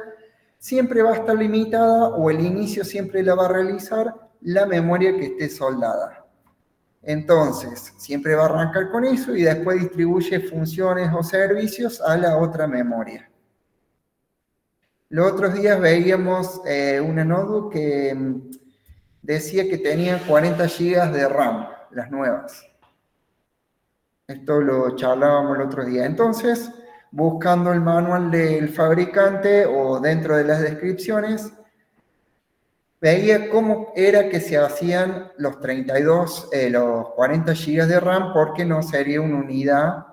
Siempre va a estar limitada, o el inicio siempre la va a realizar la memoria que esté soldada. Entonces, siempre va a arrancar con eso y después distribuye funciones o servicios a la otra memoria. Los otros días veíamos una notebook que decía que tenía 40 GB de RAM, las nuevas. Esto lo charlábamos el otro día. Entonces, buscando el manual del fabricante o dentro de las descripciones, veía cómo era que se hacían los 40 GB de RAM, porque no sería una unidad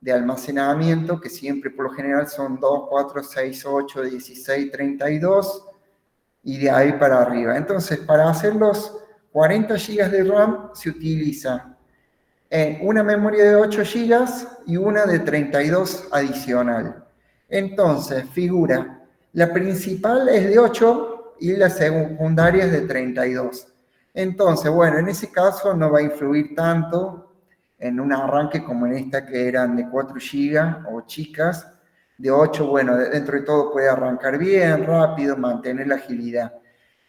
de almacenamiento, que siempre por lo general son 2, 4, 6, 8, 16, 32, y de ahí para arriba. Entonces, para hacer los 40 GB de RAM se utiliza una memoria de 8 GB y una de 32 adicional. Entonces, figura, la principal es de 8 y la secundaria es de 32. Entonces, bueno, en ese caso no va a influir tanto en un arranque como en esta, que eran de 4 GB o chicas. De 8, bueno, dentro de todo puede arrancar bien, rápido, mantener la agilidad.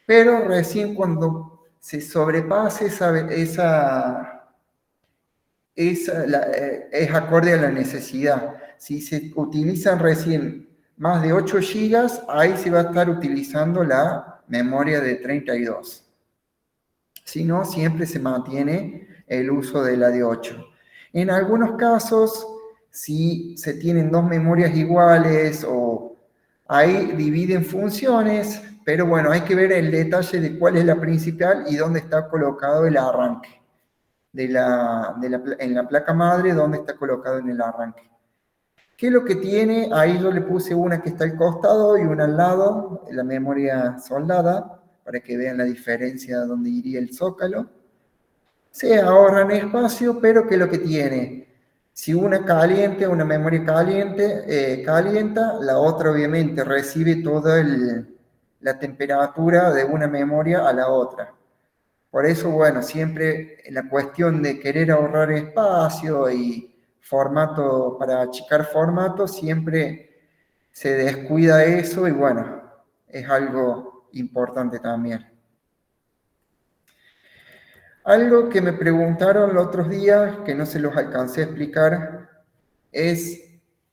Pero recién cuando se sobrepase es acorde a la necesidad. Si se utilizan recién más de 8 GB, ahí se va a estar utilizando la memoria de 32. Si no, siempre se mantiene el uso de la de 8. En algunos casos, si se tienen dos memorias iguales o ahí dividen funciones, pero bueno, hay que ver el detalle de cuál es la principal y dónde está colocado el arranque. En la placa madre, dónde está colocado en el arranque. ¿Qué es lo que tiene? Ahí yo le puse una que está al costado y una al lado, la memoria soldada, para que vean la diferencia de dónde iría el zócalo. Se ahorran espacio, pero ¿qué es lo que tiene? Si una caliente, una memoria caliente, calienta, la otra obviamente recibe toda la temperatura de una memoria a la otra. Por eso, bueno, siempre la cuestión de querer ahorrar espacio y formato, para achicar formato, siempre se descuida eso y bueno, es algo importante también. Algo que me preguntaron los otros días, que no se los alcancé a explicar, es,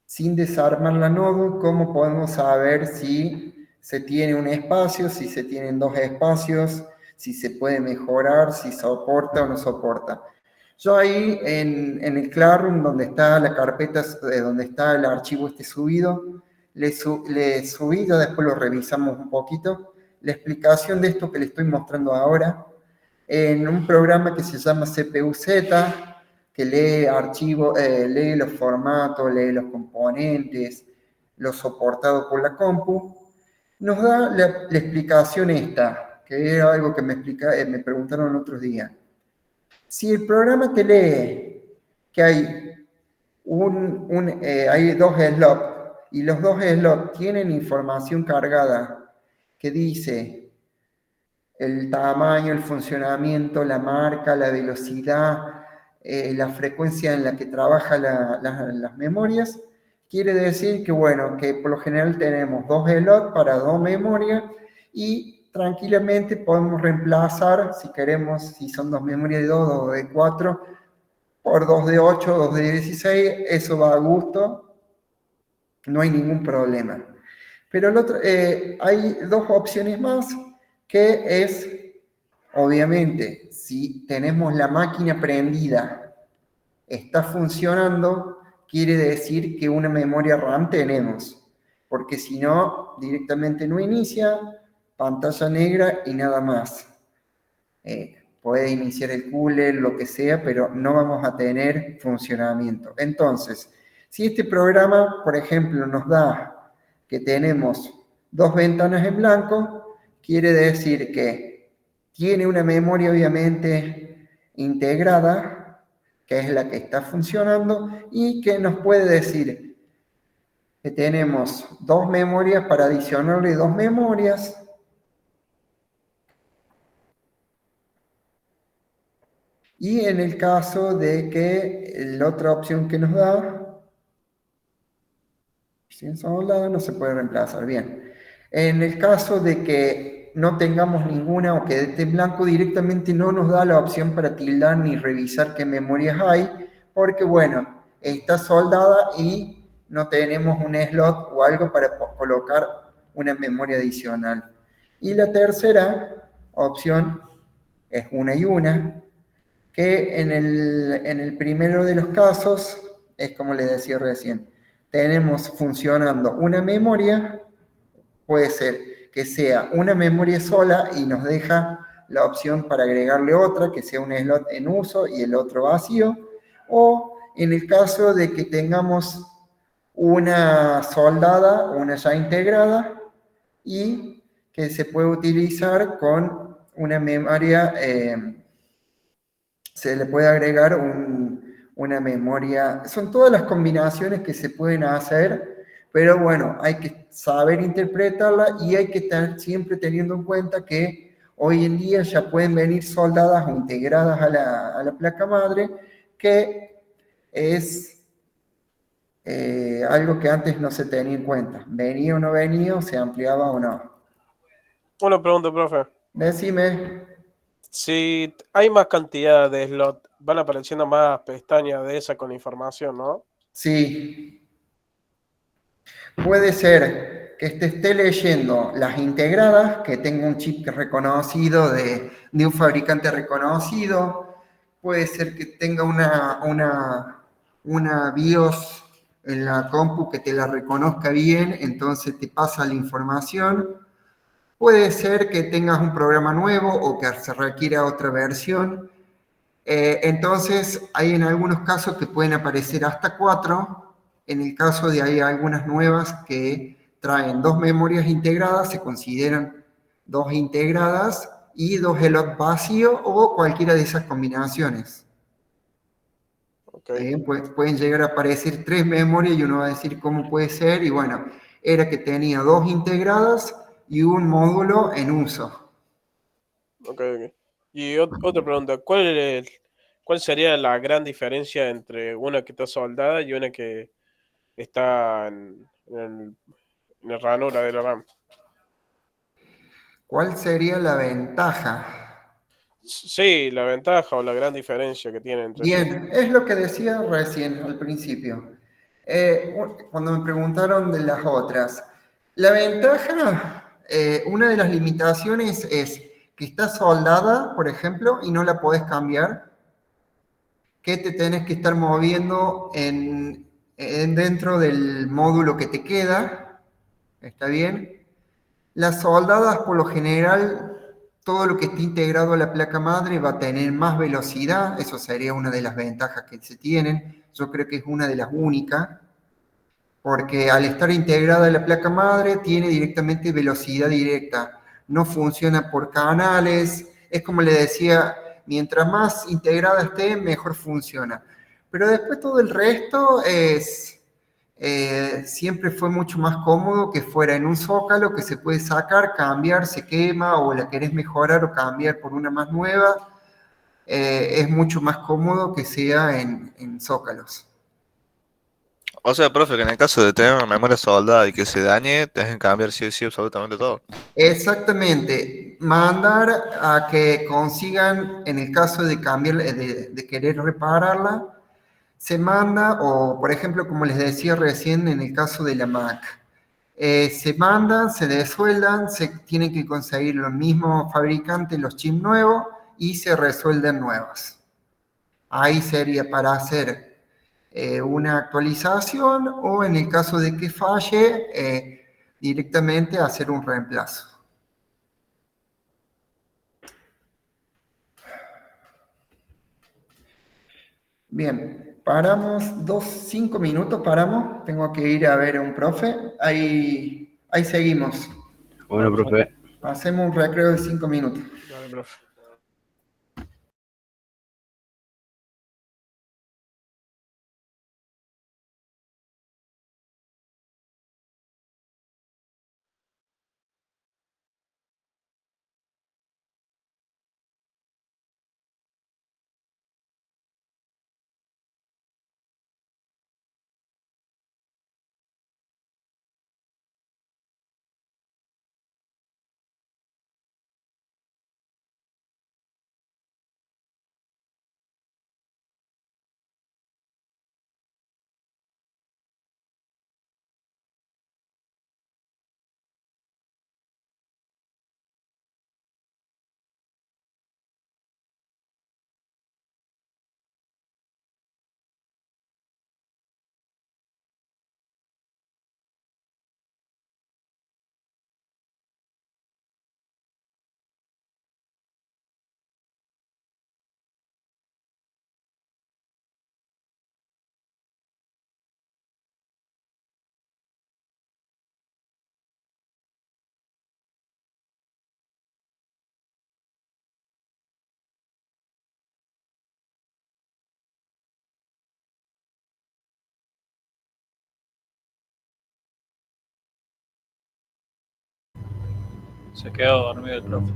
sin desarmar la nodo, cómo podemos saber si se tiene un espacio, si se tienen dos espacios, si se puede mejorar, si soporta o no soporta. Yo ahí en el Classroom, donde está la carpeta, donde está el archivo subido, le subí, ya después lo revisamos un poquito, la explicación de esto que le estoy mostrando ahora, en un programa que se llama CPU-Z, que lee archivos, lee los formatos, lee los componentes, lo soportado por la compu, nos da la explicación esta, que era algo que me preguntaron el otro día. Si el programa te lee que hay, hay dos slots, y los dos slots tienen información cargada que dice el tamaño, el funcionamiento, la marca, la velocidad, la frecuencia en la que trabajan las memorias, quiere decir que, bueno, que por lo general tenemos dos slots para dos memorias y tranquilamente podemos reemplazar, si queremos, si son dos memorias de 2, dos de 4, por 2 de 8, 2 de 16, eso va a gusto, no hay ningún problema. Pero hay dos opciones más, que es, obviamente, si tenemos la máquina prendida, está funcionando, quiere decir que una memoria RAM tenemos, porque si no, directamente no inicia, pantalla negra y nada más. Puede iniciar el cooler, lo que sea, pero no vamos a tener funcionamiento. Entonces, si este programa, por ejemplo, nos da que tenemos dos ventanas en blanco, quiere decir que tiene una memoria obviamente integrada, que es la que está funcionando, y que nos puede decir que tenemos dos memorias para adicionarle dos memorias. Y en el caso de que la otra opción que nos da, sin soldado, no se puede reemplazar, bien. En el caso de que no tengamos ninguna o que esté en blanco, directamente no nos da la opción para tildar ni revisar qué memorias hay, porque bueno, está soldada y no tenemos un slot o algo para colocar una memoria adicional. Y la tercera opción es una y una, que en el primero de los casos, es como les decía recién, tenemos funcionando una memoria, puede ser que sea una memoria sola y nos deja la opción para agregarle otra, que sea un slot en uso y el otro vacío, o en el caso de que tengamos una soldada, una ya integrada, y que se puede utilizar con una memoria, se le puede agregar una memoria. Son todas las combinaciones que se pueden hacer, pero bueno, hay que saber interpretarla y hay que estar siempre teniendo en cuenta que hoy en día ya pueden venir soldadas o integradas a la placa madre, que es algo que antes no se tenía en cuenta. Venía o no venía, o se ampliaba o no. Una pregunta, profe. Decime. Si hay más cantidad de slots, van apareciendo más pestañas de esa con información, ¿no? Sí. Puede ser que esté leyendo las integradas, que tenga un chip reconocido de un fabricante reconocido. Puede ser que tenga una BIOS en la compu que te la reconozca bien, entonces te pasa la información. Puede ser que tengas un programa nuevo o que se requiera otra versión. Entonces, hay en algunos casos que pueden aparecer hasta 4. En el caso de hay algunas nuevas que traen 2 memorias integradas, se consideran 2 integradas y 2 slots vacíos o cualquiera de esas combinaciones. Ok. Pueden llegar a aparecer 3 memorias y uno va a decir cómo puede ser. Y bueno, era que tenía 2 integradas y un módulo en uso. Ok. Y otra pregunta, ¿cuál sería la gran diferencia entre una que está soldada y una que está en el ranura de la RAM? ¿Cuál sería la ventaja? Sí, la ventaja o la gran diferencia que tiene entre sí. Bien, es lo que decía recién al principio. Cuando me preguntaron de las otras, la ventaja, una de las limitaciones es que está soldada, por ejemplo, y no la podés cambiar, que te tenés que estar moviendo dentro del módulo que te queda, ¿está bien? Las soldadas, por lo general, todo lo que esté integrado a la placa madre va a tener más velocidad, eso sería una de las ventajas que se tienen, yo creo que es una de las únicas, porque al estar integrada a la placa madre tiene directamente velocidad directa, no funciona por canales, es como le decía, mientras más integrada esté, mejor funciona. Pero después todo el resto siempre fue mucho más cómodo que fuera en un zócalo que se puede sacar, cambiar, se quema o la querés mejorar o cambiar por una más nueva. Es mucho más cómodo que sea en zócalos. O sea, profe, que en el caso de tener una memoria soldada y que se dañe, tenés que cambiar sí o sí absolutamente todo. Exactamente, mandar a que consigan, en el caso de cambiar, de querer repararla, se manda, o por ejemplo, como les decía recién, en el caso de la Mac, se mandan, se desueldan, se tienen que conseguir los mismos fabricantes, los chips nuevos, y se resuelden nuevas. Ahí sería para hacer una actualización o en el caso de que falle, directamente hacer un reemplazo. Bien, paramos 5 minutos, paramos. Tengo que ir a ver a un profe. Ahí seguimos. Bueno, profe. Hacemos un recreo de 5 minutos. Dale, profe. Se quedó dormido el profe.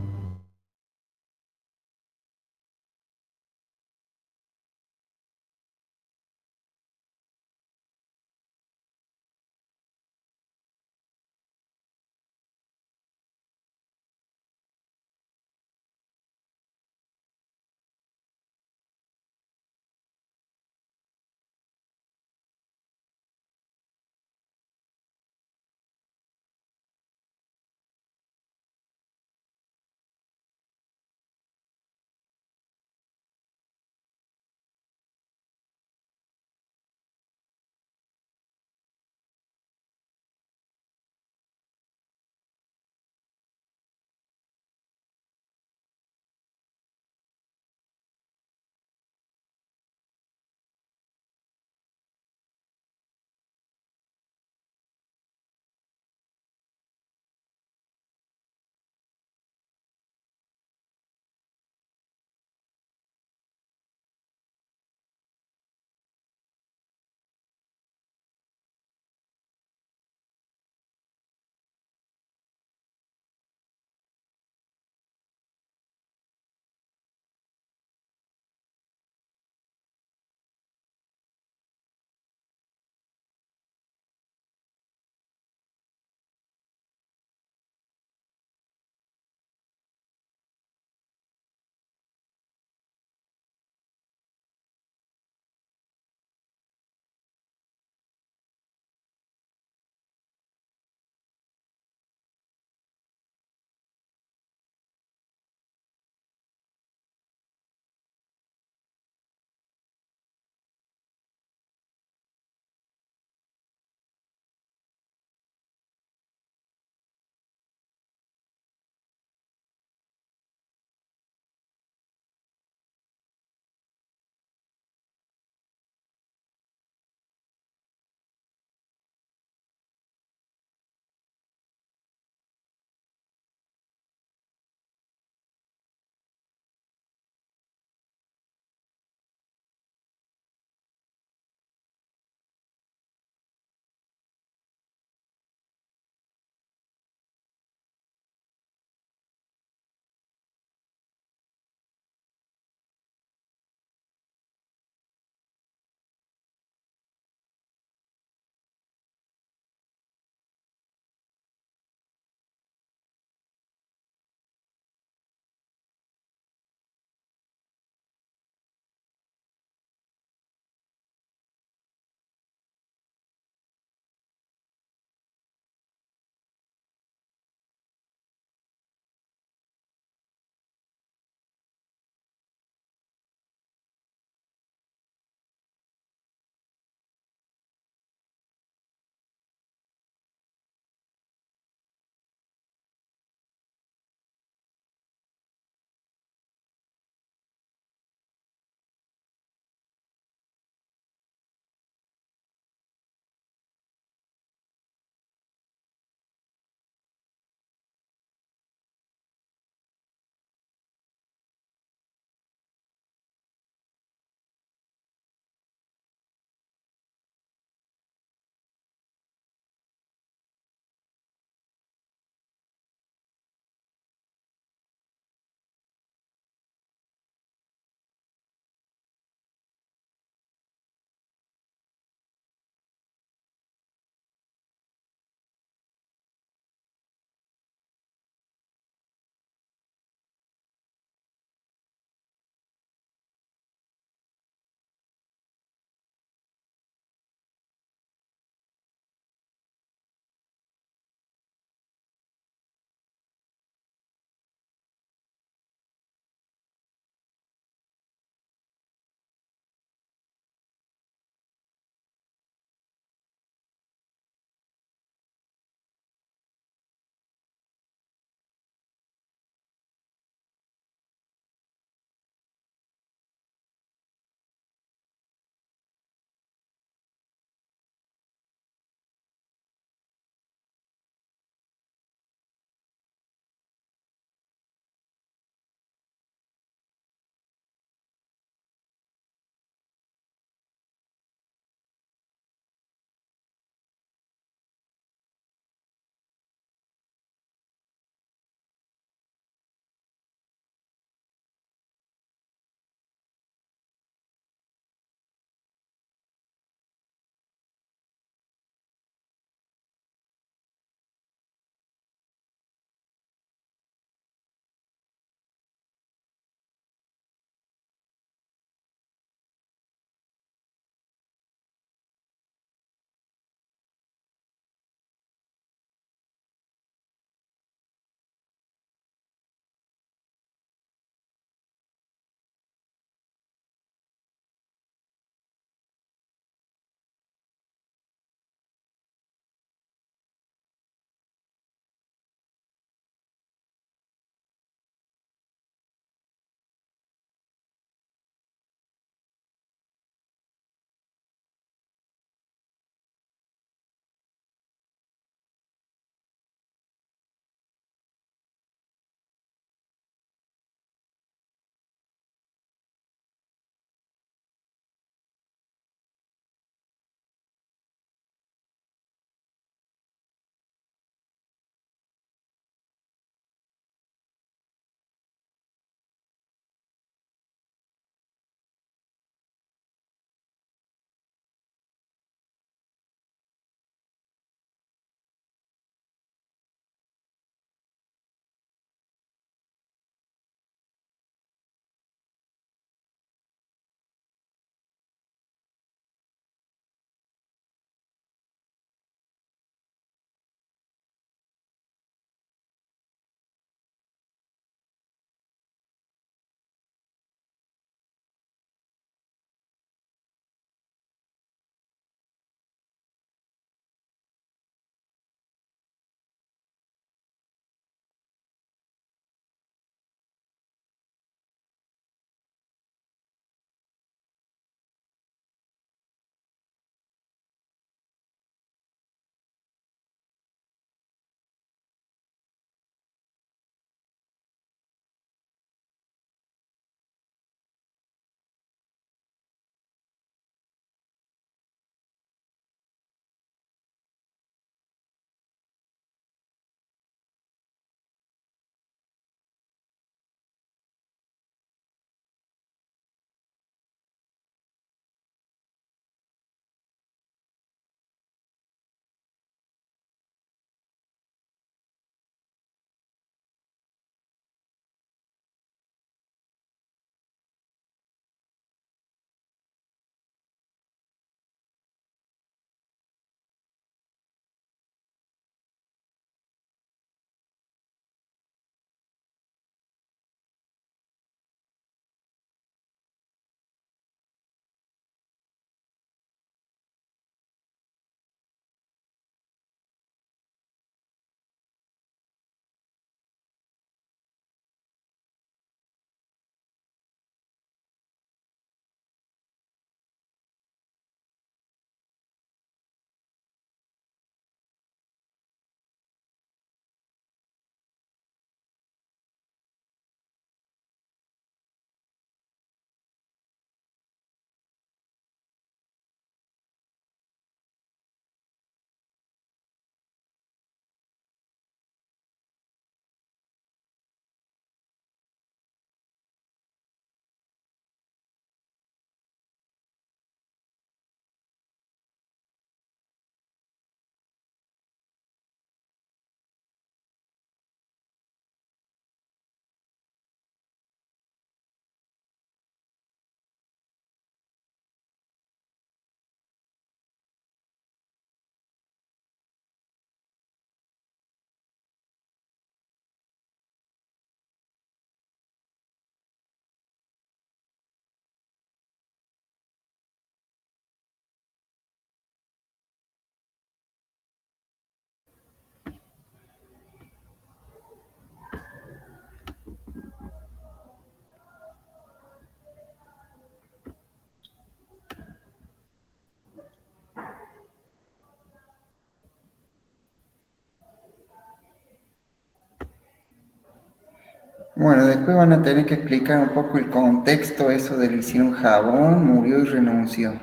Bueno, después van a tener que explicar un poco el contexto, eso de le hicieron jabón, murió y renunció.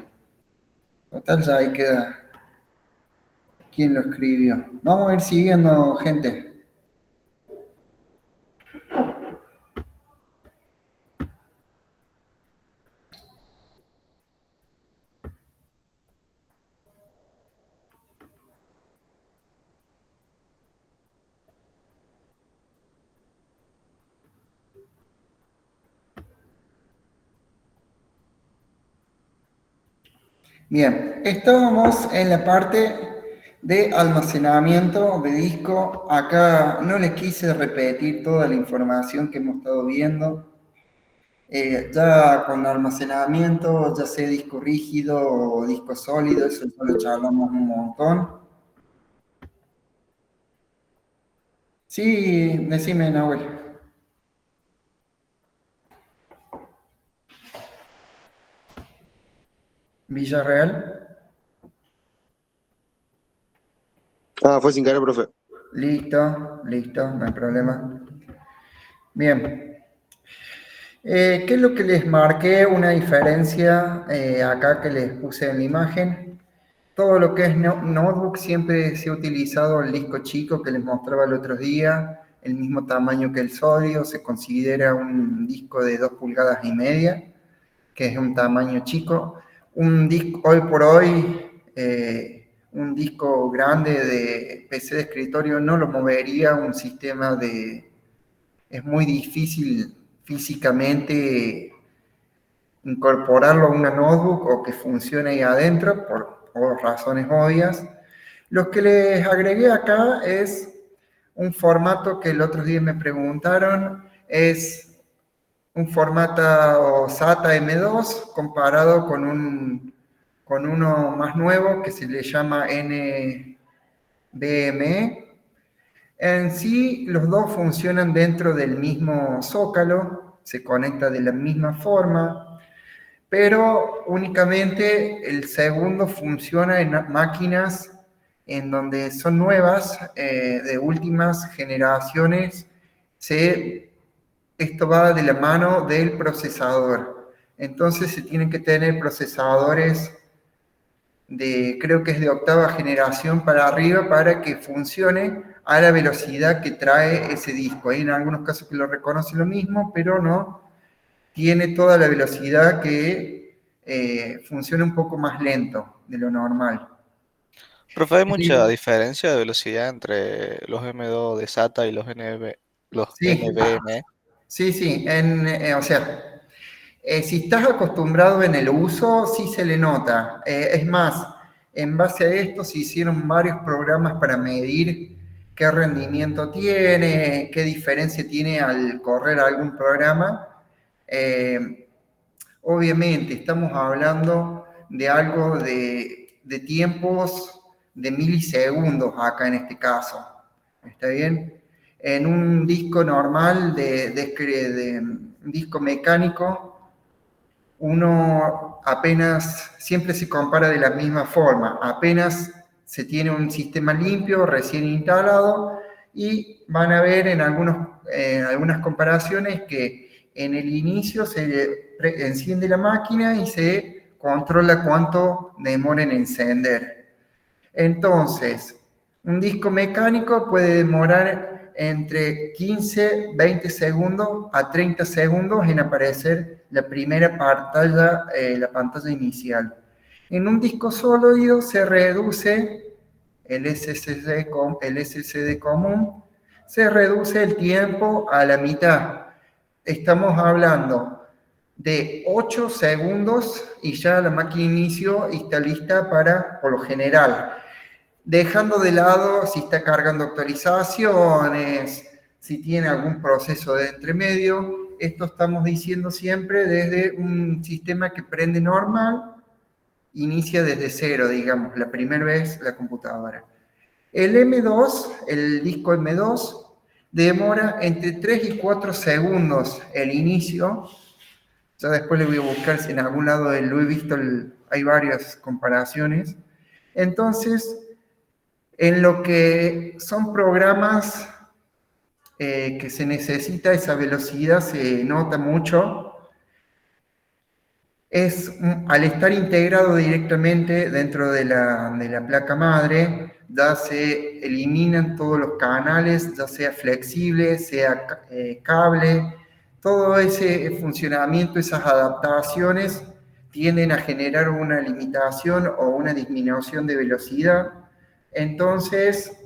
Total, ya ahí queda quién lo escribió. Vamos a ir siguiendo, gente. Bien, estábamos en la parte de almacenamiento de disco. Acá no les quise repetir toda la información que hemos estado viendo. Ya con almacenamiento, ya sea disco rígido o disco sólido, eso ya lo charlamos un montón. Sí, decime, Nahuel. Villarreal. Fue sin querer, profe. Listo, no hay problema. Bien. ¿Qué es lo que les marqué? Una diferencia acá que les puse en la imagen. Todo lo que es notebook siempre se ha utilizado el disco chico que les mostraba el otro día, el mismo tamaño que el sodio, se considera un disco de 2,5 pulgadas, que es un tamaño chico. Un disco, hoy por hoy, un disco grande de PC de escritorio no lo movería un sistema de... Es muy difícil físicamente incorporarlo a una notebook o que funcione ahí adentro por razones obvias. Lo que les agregué acá es un formato que el otro día me preguntaron, es un formato SATA M2 comparado con uno más nuevo que se le llama NVMe. En sí, los dos funcionan dentro del mismo zócalo, se conecta de la misma forma, pero únicamente el segundo funciona en máquinas en donde son nuevas, de últimas generaciones. Esto va de la mano del procesador. Entonces se tienen que tener procesadores creo que es de 8ª generación para arriba para que funcione a la velocidad que trae ese disco. Hay en algunos casos que lo reconoce lo mismo, pero no tiene toda la velocidad que funciona un poco más lento de lo normal. Profe, ¿hay mucha diferencia de velocidad entre los M2 de SATA y los Sí, NVMe? sí, o sea, si estás acostumbrado en el uso, sí se le nota. Es más, en base a esto se hicieron varios programas para medir qué rendimiento tiene, qué diferencia tiene al correr algún programa. Obviamente, estamos hablando de algo de tiempos de milisegundos acá en este caso. ¿Está bien? En un disco normal, de un disco mecánico, uno apenas, siempre se compara de la misma forma, apenas se tiene un sistema limpio, recién instalado, y van a ver en algunas comparaciones que en el inicio se enciende la máquina y se controla cuánto demora en encender. Entonces, un disco mecánico puede demorar entre 15, 20 segundos a 30 segundos en aparecer la primera pantalla, la pantalla inicial. En un disco sólido se reduce el SSD común, se reduce el tiempo a la mitad. Estamos hablando de 8 segundos y ya la máquina inició y está lista por lo general. Dejando de lado si está cargando actualizaciones, si tiene algún proceso de entremedio. Esto estamos diciendo siempre desde un sistema que prende normal, inicia desde cero, digamos, la primera vez la computadora. El M2, el disco M2, demora entre 3 y 4 segundos el inicio. Ya después le voy a buscar si en algún lado lo he visto, hay varias comparaciones. Entonces, en lo que son programas que se necesita esa velocidad, se nota mucho, es al estar integrado directamente dentro de la placa madre, ya se eliminan todos los canales, ya sea flexible, sea cable, todo ese funcionamiento, esas adaptaciones tienden a generar una limitación o una disminución de velocidad. Entonces,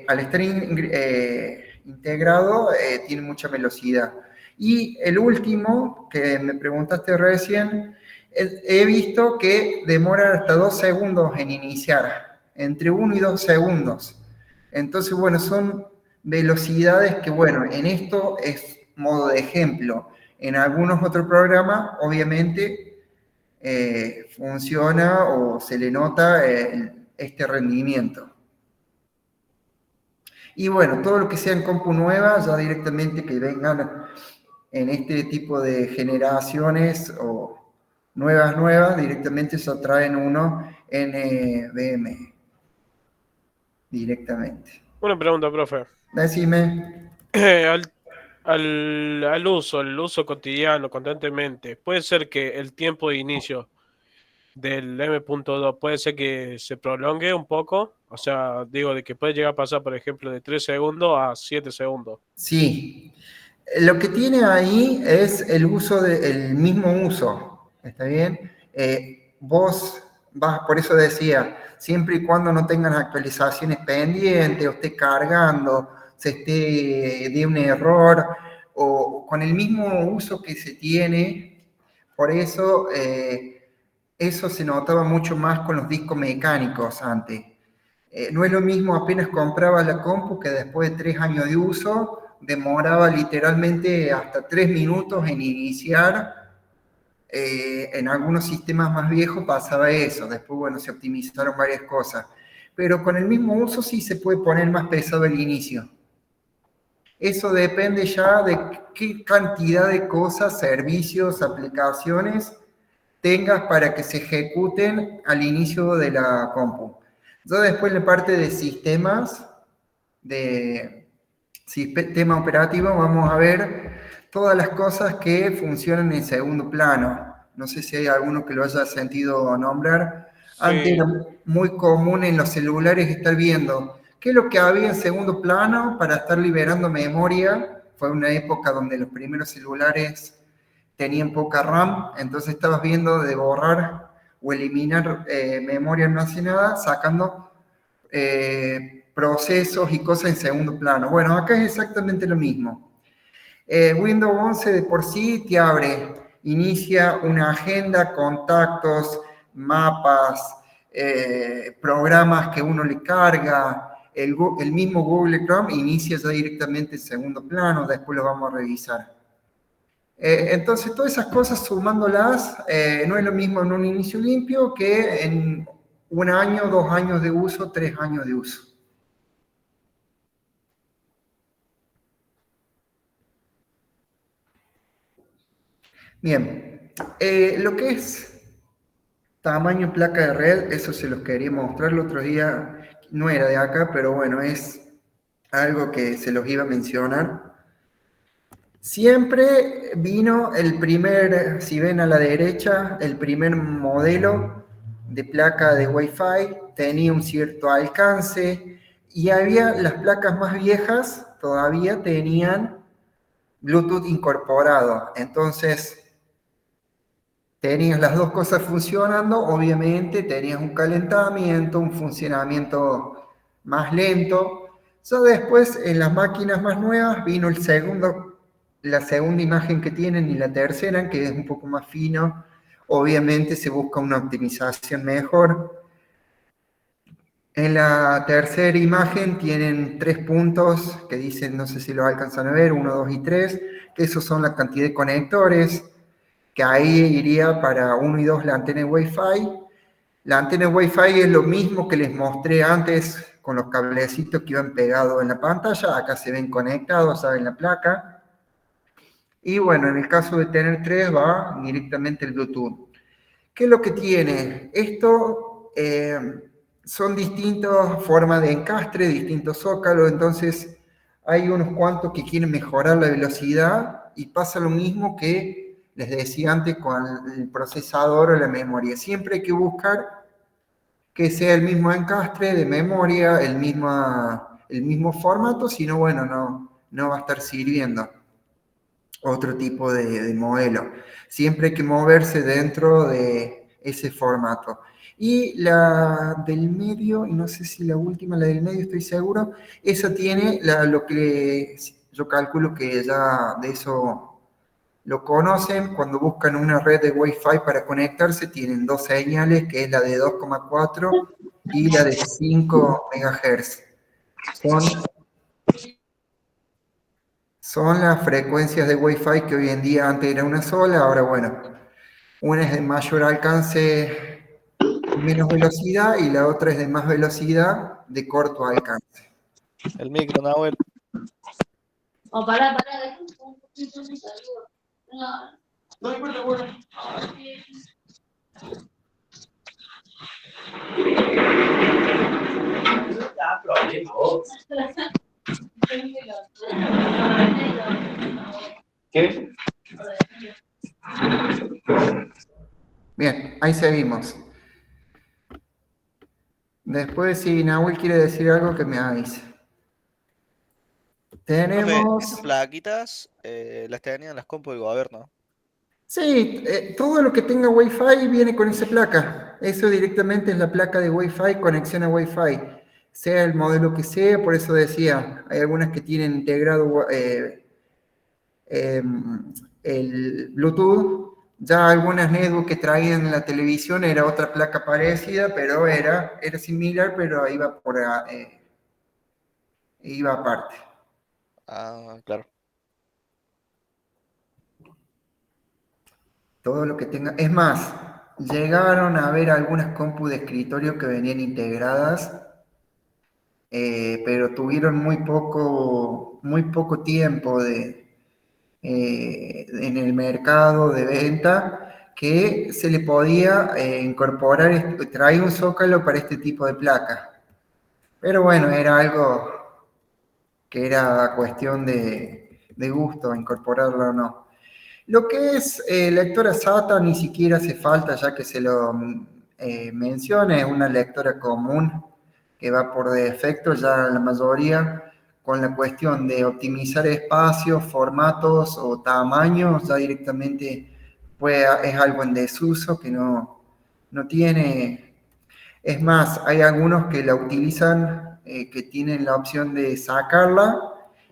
al estar integrado, tiene mucha velocidad. Y el último, que me preguntaste recién, he visto que demora hasta 2 segundos en iniciar, entre 1 y 2 segundos. Entonces, bueno, son velocidades que, bueno, en esto es modo de ejemplo. En algunos otros programas, obviamente, funciona o se le nota este rendimiento. Y bueno, todo lo que sea en compu nueva, ya directamente que vengan en este tipo de generaciones o nuevas, directamente se traen uno NVMe directamente. Una pregunta, profe. Decime. El uso cotidiano, constantemente, ¿puede ser que el tiempo de inicio del M.2 puede ser que se prolongue un poco? O sea, digo, de que puede llegar a pasar, por ejemplo, de 3 segundos a 7 segundos. Sí. Lo que tiene ahí es el uso el mismo uso, ¿está bien? Vos vas, por eso decía, siempre y cuando no tengan actualizaciones pendientes, o esté cargando, se esté de un error, o con el mismo uso que se tiene, por eso eso se notaba mucho más con los discos mecánicos antes. No es lo mismo apenas compraba la compu que después de 3 años de uso demoraba literalmente hasta 3 minutos en iniciar. En algunos sistemas más viejos pasaba eso, después bueno, se optimizaron varias cosas. Pero con el mismo uso sí se puede poner más pesado el inicio. Eso depende ya de qué cantidad de cosas, servicios, aplicaciones tengas para que se ejecuten al inicio de la compu. Yo después en la parte de sistemas, de sistema operativo, vamos a ver todas las cosas que funcionan en segundo plano. No sé si hay alguno que lo haya sentido nombrar. Sí. Antes era muy común en los celulares estar viendo qué es lo que había en segundo plano para estar liberando memoria. Fue una época donde los primeros celulares tenían poca RAM, entonces estabas viendo de borrar o eliminar memoria almacenada, sacando procesos y cosas en segundo plano. Bueno, acá es exactamente lo mismo. Windows 11 de por sí te abre, inicia una agenda, contactos, mapas, programas que uno le carga. El mismo Google Chrome inicia ya directamente en segundo plano, después lo vamos a revisar. Entonces, todas esas cosas sumándolas, no es lo mismo en un inicio limpio que en 1 año, 2 años de uso, 3 años de uso. Bien, lo que es tamaño placa de red, eso se los quería mostrar el otro día, no era de acá, pero bueno, es algo que se los iba a mencionar. Siempre vino el primer, si ven a la derecha, el primer modelo de placa de Wi-Fi, tenía un cierto alcance y había las placas más viejas, todavía tenían Bluetooth incorporado. Entonces, tenías las dos cosas funcionando, obviamente tenías un calentamiento, un funcionamiento más lento. Ya después, en las máquinas más nuevas, vino la segunda imagen que tienen y la tercera, que es un poco más fino. Obviamente se busca una optimización mejor. En la tercera imagen tienen 3 puntos que dicen, no sé si lo alcanzan a ver, 1, 2 y 3, que esos son la cantidad de conectores, que ahí iría para 1 y 2 la antena Wi-Fi. La antena Wi-Fi es lo mismo que les mostré antes con los cablecitos que iban pegados en la pantalla, acá se ven conectados, en la placa. Y bueno, en el caso de tener 3 va directamente el Bluetooth. ¿Qué es lo que tiene? Esto son distintas formas de encastre, distintos zócalos, entonces hay unos cuantos que quieren mejorar la velocidad y pasa lo mismo que les decía antes con el procesador o la memoria. Siempre hay que buscar que sea el mismo encastre de memoria, el mismo formato, si no, bueno, no va a estar sirviendo otro tipo de modelo. Siempre hay que moverse dentro de ese formato. Y la del medio, y no sé si la última, la del medio, estoy seguro, esa tiene lo que yo calculo que ya de eso lo conocen. Cuando buscan una red de Wi-Fi para conectarse, tienen dos señales, que es la de 2,4 y la de 5 MHz. Son las frecuencias de Wi-Fi que hoy en día antes era una sola, ahora bueno, una es de mayor alcance, menos velocidad, y la otra es de más velocidad, de corto alcance. El micro, Nahuel. O pará. No. ¿Qué? Bien, ahí seguimos. Después, si Nahuel quiere decir algo, que me avise. Profe, Tenemos... esas plaquitas las tenían las compus del gobierno. Sí, todo lo que tenga Wi-Fi viene con esa placa. Eso directamente es la placa de Wi-Fi, conexión a Wi-Fi. Sea el modelo que sea, por eso decía, hay algunas que tienen integrado el Bluetooth. Ya algunas netbook que traían en la televisión era otra placa parecida, pero era similar, pero iba aparte. Ah, claro. Todo lo que tenga. Es más, llegaron a haber algunas compus de escritorio que venían integradas, pero tuvieron muy poco tiempo en el mercado de venta, que se le podía incorporar, traer un zócalo para este tipo de placa. Pero bueno, era algo que era cuestión de gusto, incorporarlo o no. Lo que es lectora SATA ni siquiera hace falta, ya que se lo menciona, es una lectora común que va por defecto, ya la mayoría, con la cuestión de optimizar espacios, formatos o tamaños, ya directamente es algo en desuso que no tiene. Es más, hay algunos que la utilizan, que tienen la opción de sacarla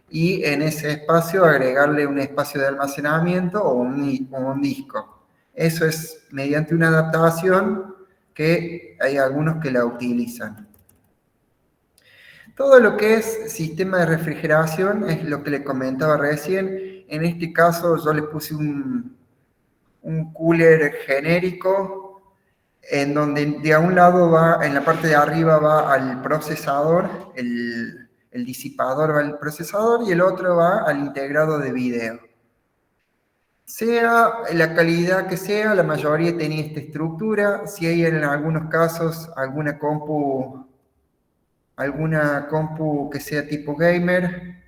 y en ese espacio agregarle un espacio de almacenamiento o un disco. Eso es mediante una adaptación que hay algunos que la utilizan. Todo lo que es sistema de refrigeración es lo que le comentaba recién. En este caso yo le puse un cooler genérico en donde de un lado va, en la parte de arriba va al procesador, el disipador va al procesador y el otro va al integrado de video. Sea la calidad que sea, la mayoría tenía esta estructura. Si hay en algunos casos alguna compu que sea tipo gamer,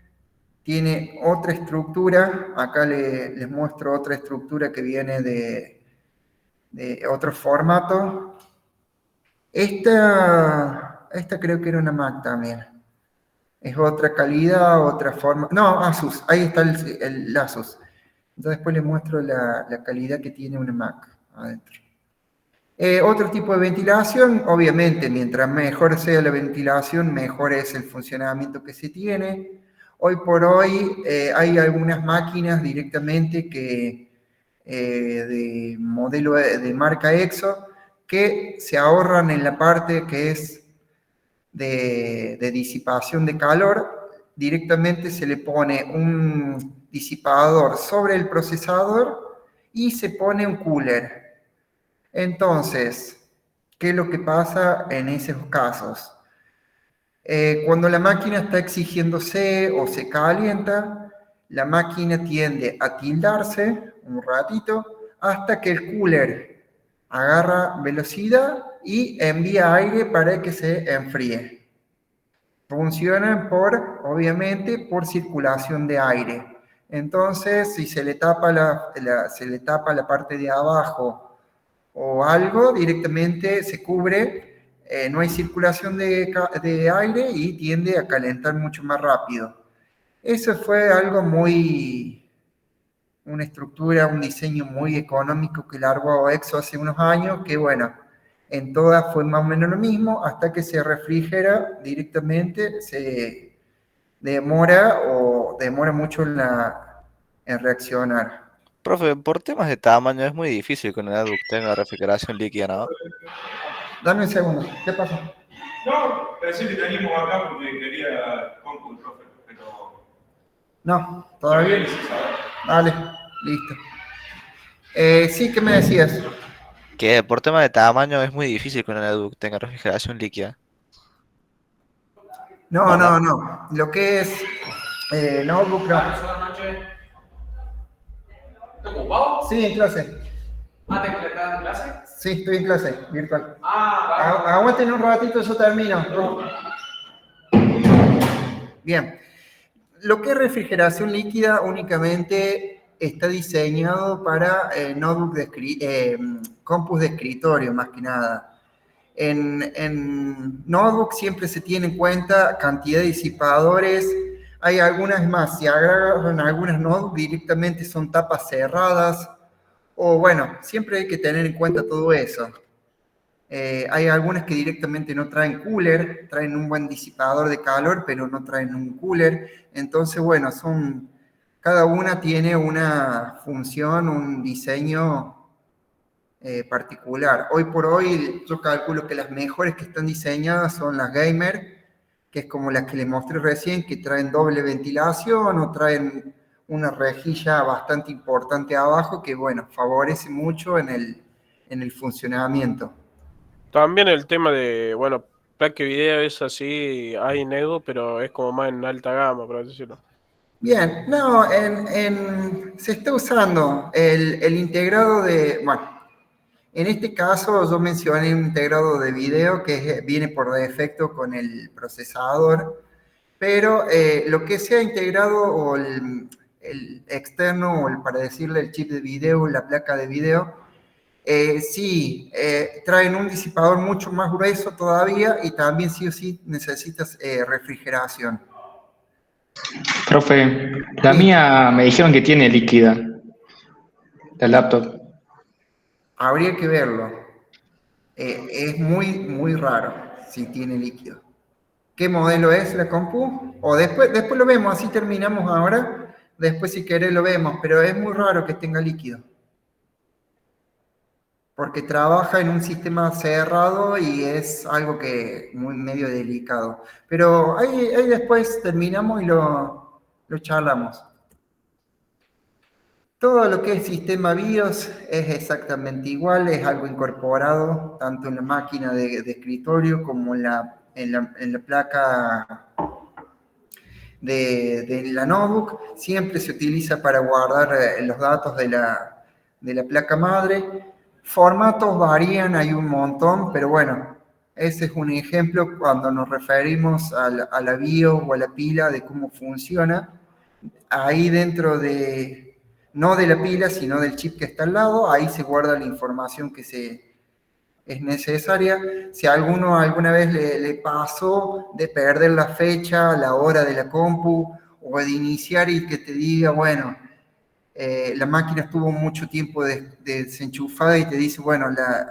tiene otra estructura. Acá les muestro otra estructura que viene de otro formato. Esta creo que era una Mac también. Es otra calidad, otra forma. No, Asus, ahí está el Asus. Entonces después les muestro la calidad que tiene una Mac adentro. Otro tipo de ventilación, obviamente, mientras mejor sea la ventilación, mejor es el funcionamiento que se tiene. Hoy por hoy hay algunas máquinas directamente de modelo de marca EXO, que se ahorran en la parte que es de disipación de calor. Directamente se le pone un disipador sobre el procesador y se pone un cooler. Entonces, ¿qué es lo que pasa en esos casos? Cuando la máquina está exigiéndose o se calienta, la máquina tiende a tildarse un ratito hasta que el cooler agarra velocidad y envía aire para que se enfríe. funcionan obviamente, por circulación de aire. Entonces, si se le tapa se le tapa la parte de abajo o algo, directamente se cubre, no hay circulación de aire y tiende a calentar mucho más rápido. Eso fue algo una estructura, un diseño muy económico que largó EXO hace unos años, que bueno, en todas fue más o menos lo mismo, hasta que se refrigera directamente, se demora mucho en reaccionar. Profe, por temas de tamaño es muy difícil que una notebook tenga refrigeración líquida, ¿no? Dame un segundo, ¿qué pasa? No, pensé que teníamos acá porque quería compu, profe, pero... No, todavía. Vale, listo. Sí, ¿qué me decías? Que por tema de tamaño es muy difícil que una notebook tenga refrigeración líquida. No, no, no. Lo que es notebook, no. ¿Estás ocupado? Sí, en clase. Ah, ¿te conectas en clase? Sí, estoy en clase, virtual. Ah, vale. Aguanten un ratito, yo termino. Bien. Lo que es refrigeración líquida únicamente está diseñado para notebook compus de escritorio, más que nada. En notebook siempre se tiene en cuenta cantidad de disipadores. Hay algunas más, si agarran algunas notebooks directamente son tapas cerradas. O bueno, siempre hay que tener en cuenta todo eso. Hay algunas que directamente no traen cooler, traen un buen disipador de calor, pero no traen un cooler. Entonces, bueno, cada una tiene una función, un diseño particular. Hoy por hoy, yo calculo que las mejores que están diseñadas son las gamer, que es como las que les mostré recién, que traen doble ventilación o traen una rejilla bastante importante abajo, que bueno, favorece mucho en el funcionamiento. También el tema de, bueno, placa de video es así, hay Nego, pero es como más en alta gama, por así decirlo. Bien, no, se está usando el integrado bueno, en este caso yo mencioné un integrado de video que viene por defecto con el procesador, pero lo que sea integrado o el externo, o para decirle el chip de video, la placa de video, sí, traen un disipador mucho más grueso todavía y también sí o sí necesitas refrigeración. Profe, la mía me dijeron que tiene líquida, la laptop. Habría que verlo. Es muy raro si tiene líquido. ¿Qué modelo es la compu? O después lo vemos, así terminamos ahora. Después si querés lo vemos, pero es muy raro que tenga líquido. Porque trabaja en un sistema cerrado y es algo que muy medio delicado. Pero ahí después terminamos y lo charlamos. Todo lo que es sistema BIOS es exactamente igual, es algo incorporado tanto en la máquina de escritorio como en la placa de la notebook. Siempre se utiliza para guardar los datos de la placa madre. Formatos varían, hay un montón, pero bueno, ese es un ejemplo cuando nos referimos a la BIOS o a la pila de cómo funciona. Ahí dentro no de la pila, sino del chip que está al lado, ahí se guarda la información que es necesaria. Si a alguno alguna vez le pasó de perder la fecha, la hora de la compu, o de iniciar y que te diga, bueno, la máquina estuvo mucho tiempo desenchufada y te dice, bueno,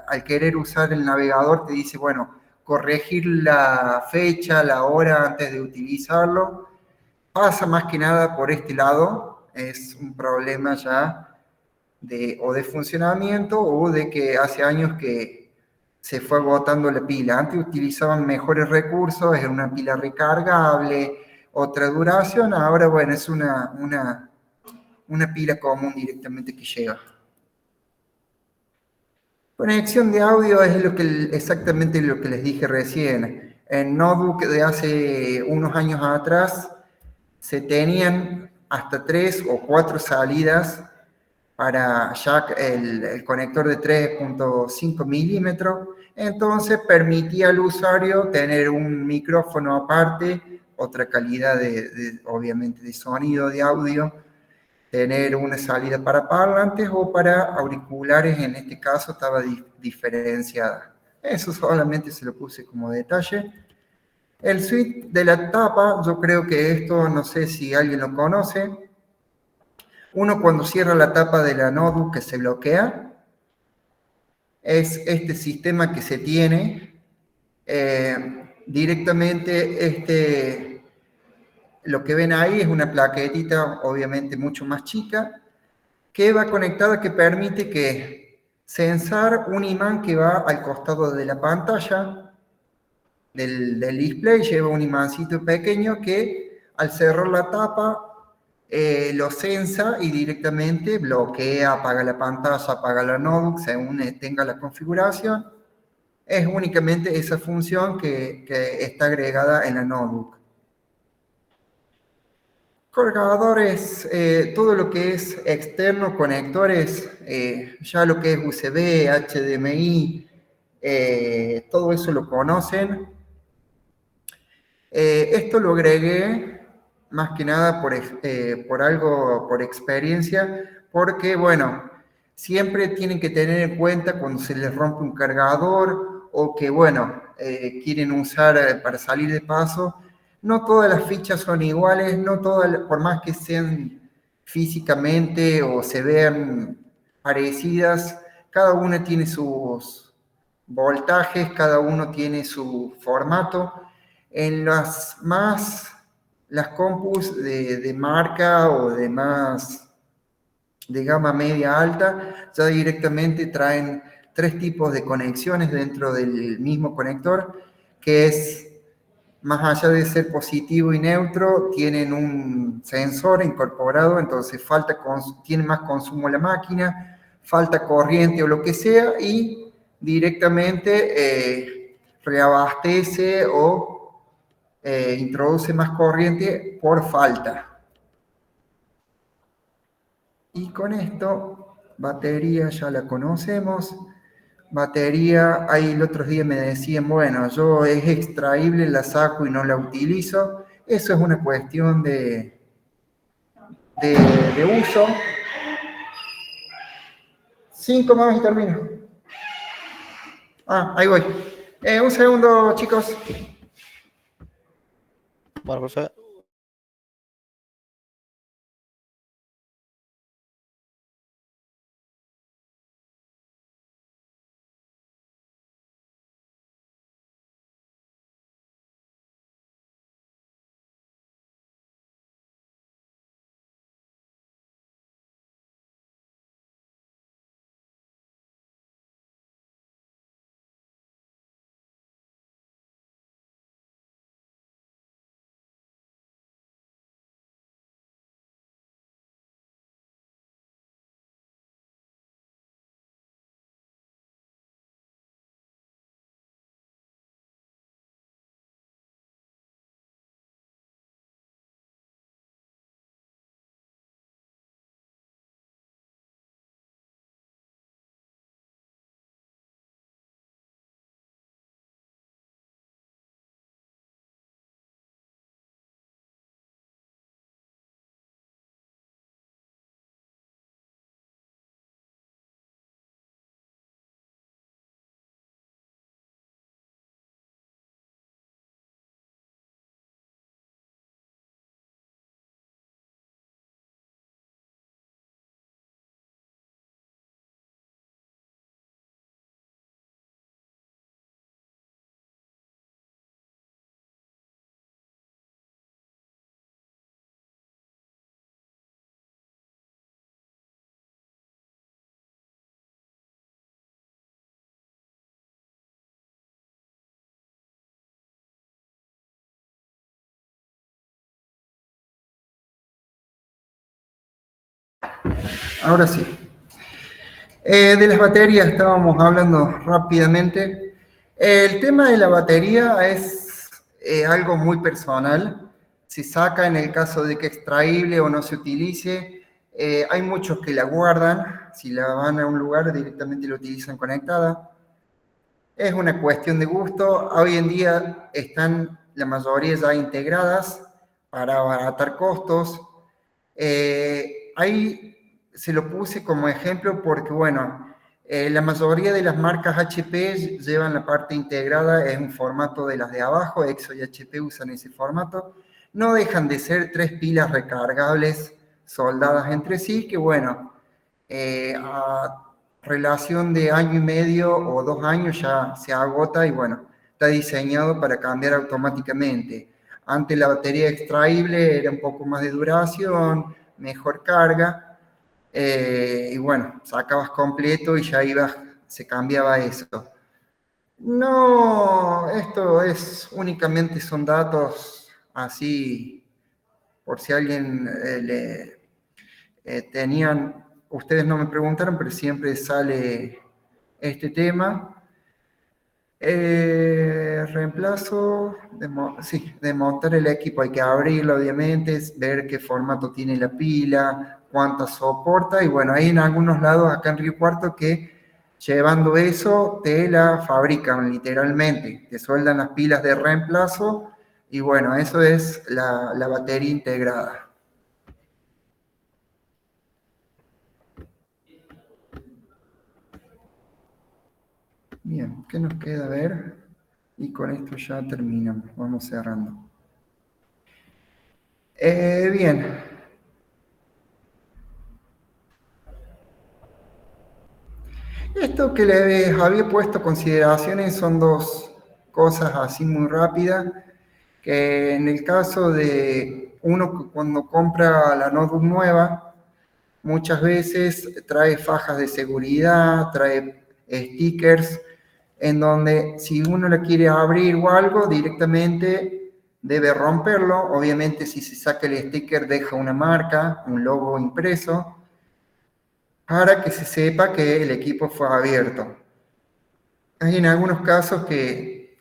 al querer usar el navegador te dice, bueno, corregir la fecha, la hora antes de utilizarlo, pasa más que nada por este lado. Es un problema ya o de funcionamiento o de que hace años que se fue agotando la pila. Antes utilizaban mejores recursos, era una pila recargable, otra duración, ahora bueno, es una pila común directamente que llega. Conexión de audio es exactamente lo que les dije recién. En notebook de hace unos años atrás se tenían hasta 3 o 4 salidas para jack, el conector de 3.5 milímetros. Entonces permitía al usuario tener un micrófono aparte, otra calidad obviamente de sonido, de audio, tener una salida para parlantes o para auriculares, en este caso estaba diferenciada. Eso solamente se lo puse como detalle. El switch de la tapa, yo creo que esto, no sé si alguien lo conoce. Uno cuando cierra la tapa de la notebook que se bloquea, es este sistema que se tiene directamente. Lo que ven ahí es una plaquetita, obviamente mucho más chica, que va conectada, que permite que censar un imán que va al costado de la pantalla del display, lleva un imancito pequeño que al cerrar la tapa lo censa y directamente bloquea, apaga la pantalla, apaga la notebook según tenga la configuración. Es únicamente esa función que está agregada en la notebook. Cargadores, todo lo que es externo, conectores, ya lo que es USB, HDMI, todo eso lo conocen. Esto lo agregué más que nada por experiencia, porque bueno, siempre tienen que tener en cuenta cuando se les rompe un cargador o que bueno, quieren usar para salir de paso. No todas las fichas son iguales, no todas, por más que sean físicamente o se vean parecidas, cada una tiene sus voltajes, cada uno tiene su formato. En las compus de marca o de gama media alta, ya directamente traen 3 tipos de conexiones dentro del mismo conector, que es, más allá de ser positivo y neutro, tienen un sensor incorporado, entonces tiene más consumo la máquina, falta corriente o lo que sea, y directamente reabastece o introduce más corriente por falta. Y con esto, batería ya la conocemos. Batería, ahí el otro día me decían, bueno, yo es extraíble, la saco y no la utilizo. Eso es una cuestión de uso. 5 más y termino. Ahí voy. Un segundo, chicos. Bueno, profe. Ahora sí. De las baterías estábamos hablando rápidamente. El tema de la batería es algo muy personal. Se saca en el caso de que extraíble o no se utilice. Hay muchos que la guardan. Si la van a un lugar, directamente la utilizan conectada. Es una cuestión de gusto. Hoy en día están la mayoría ya integradas para abaratar costos. Ahí se lo puse como ejemplo porque, bueno, la mayoría de las marcas HP llevan la parte integrada, es un formato de las de abajo, Exo y HP usan ese formato. No dejan de ser 3 pilas recargables soldadas entre sí, que bueno, a relación de año y medio o 2 años ya se agota y bueno, está diseñado para cambiar automáticamente. Antes la batería extraíble era un poco más de duración, mejor carga, y bueno, sacabas completo y ya se cambiaba eso. No, esto es únicamente son datos así, por si alguien tenían, ustedes no me preguntaron, pero siempre sale este tema. Reemplazo, de montar el equipo, hay que abrirlo obviamente, ver qué formato tiene la pila, cuánta soporta, y bueno, hay en algunos lados acá en Río Cuarto que llevando eso te la fabrican literalmente, te sueldan las pilas de reemplazo, y bueno, eso es la batería integrada. Bien, ¿qué nos queda ver? Y con esto ya terminamos, vamos cerrando. Bien. Esto que les había puesto consideraciones son 2 cosas así muy rápidas, que en el caso de uno cuando compra la notebook nueva, muchas veces trae fajas de seguridad, trae stickers, en donde si uno la quiere abrir o algo, directamente debe romperlo. Obviamente si se saca el sticker deja una marca, un logo impreso, para que se sepa que el equipo fue abierto. Hay en algunos casos que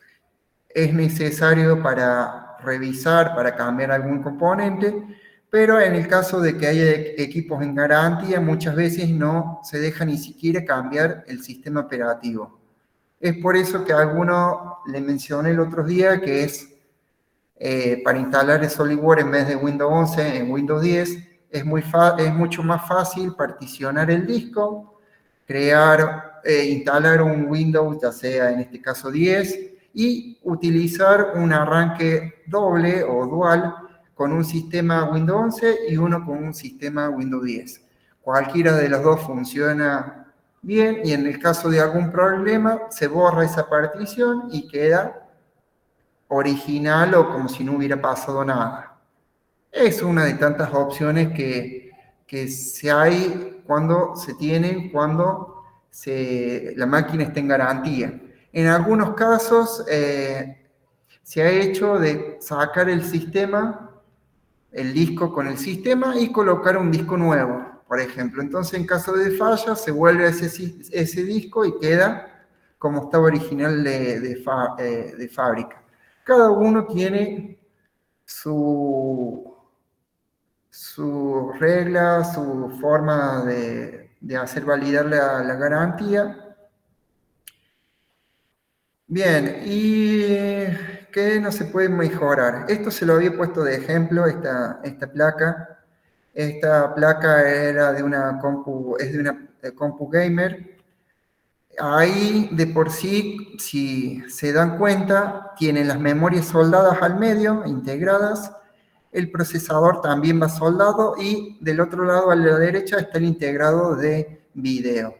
es necesario para revisar, para cambiar algún componente, pero en el caso de que haya equipos en garantía, muchas veces no se deja ni siquiera cambiar el sistema operativo. Es por eso que a alguno le mencioné el otro día que es para instalar el SolidWorks en vez de Windows 11 en Windows 10, es mucho más fácil particionar el disco, instalar un Windows, ya sea en este caso 10, y utilizar un arranque doble o dual con un sistema Windows 11 y uno con un sistema Windows 10. Cualquiera de los dos funciona bien y en el caso de algún problema se borra esa partición y queda original o como si no hubiera pasado nada. Es una de tantas opciones que se hay cuando se tienen, cuando la máquina está en garantía. En algunos casos se ha hecho de sacar el sistema, el disco con el sistema y colocar un disco nuevo, por ejemplo. Entonces, en caso de falla, se vuelve a ese disco y queda como estaba original de fábrica. Cada uno tiene su regla, su forma de hacer validar la garantía. Bien, ¿y qué no se puede mejorar? Esto se lo había puesto de ejemplo, esta placa. Esta placa era de una compu gamer. Ahí de por sí, si se dan cuenta, tienen las memorias soldadas al medio, integradas. El procesador también va soldado y del otro lado a la derecha está el integrado de video.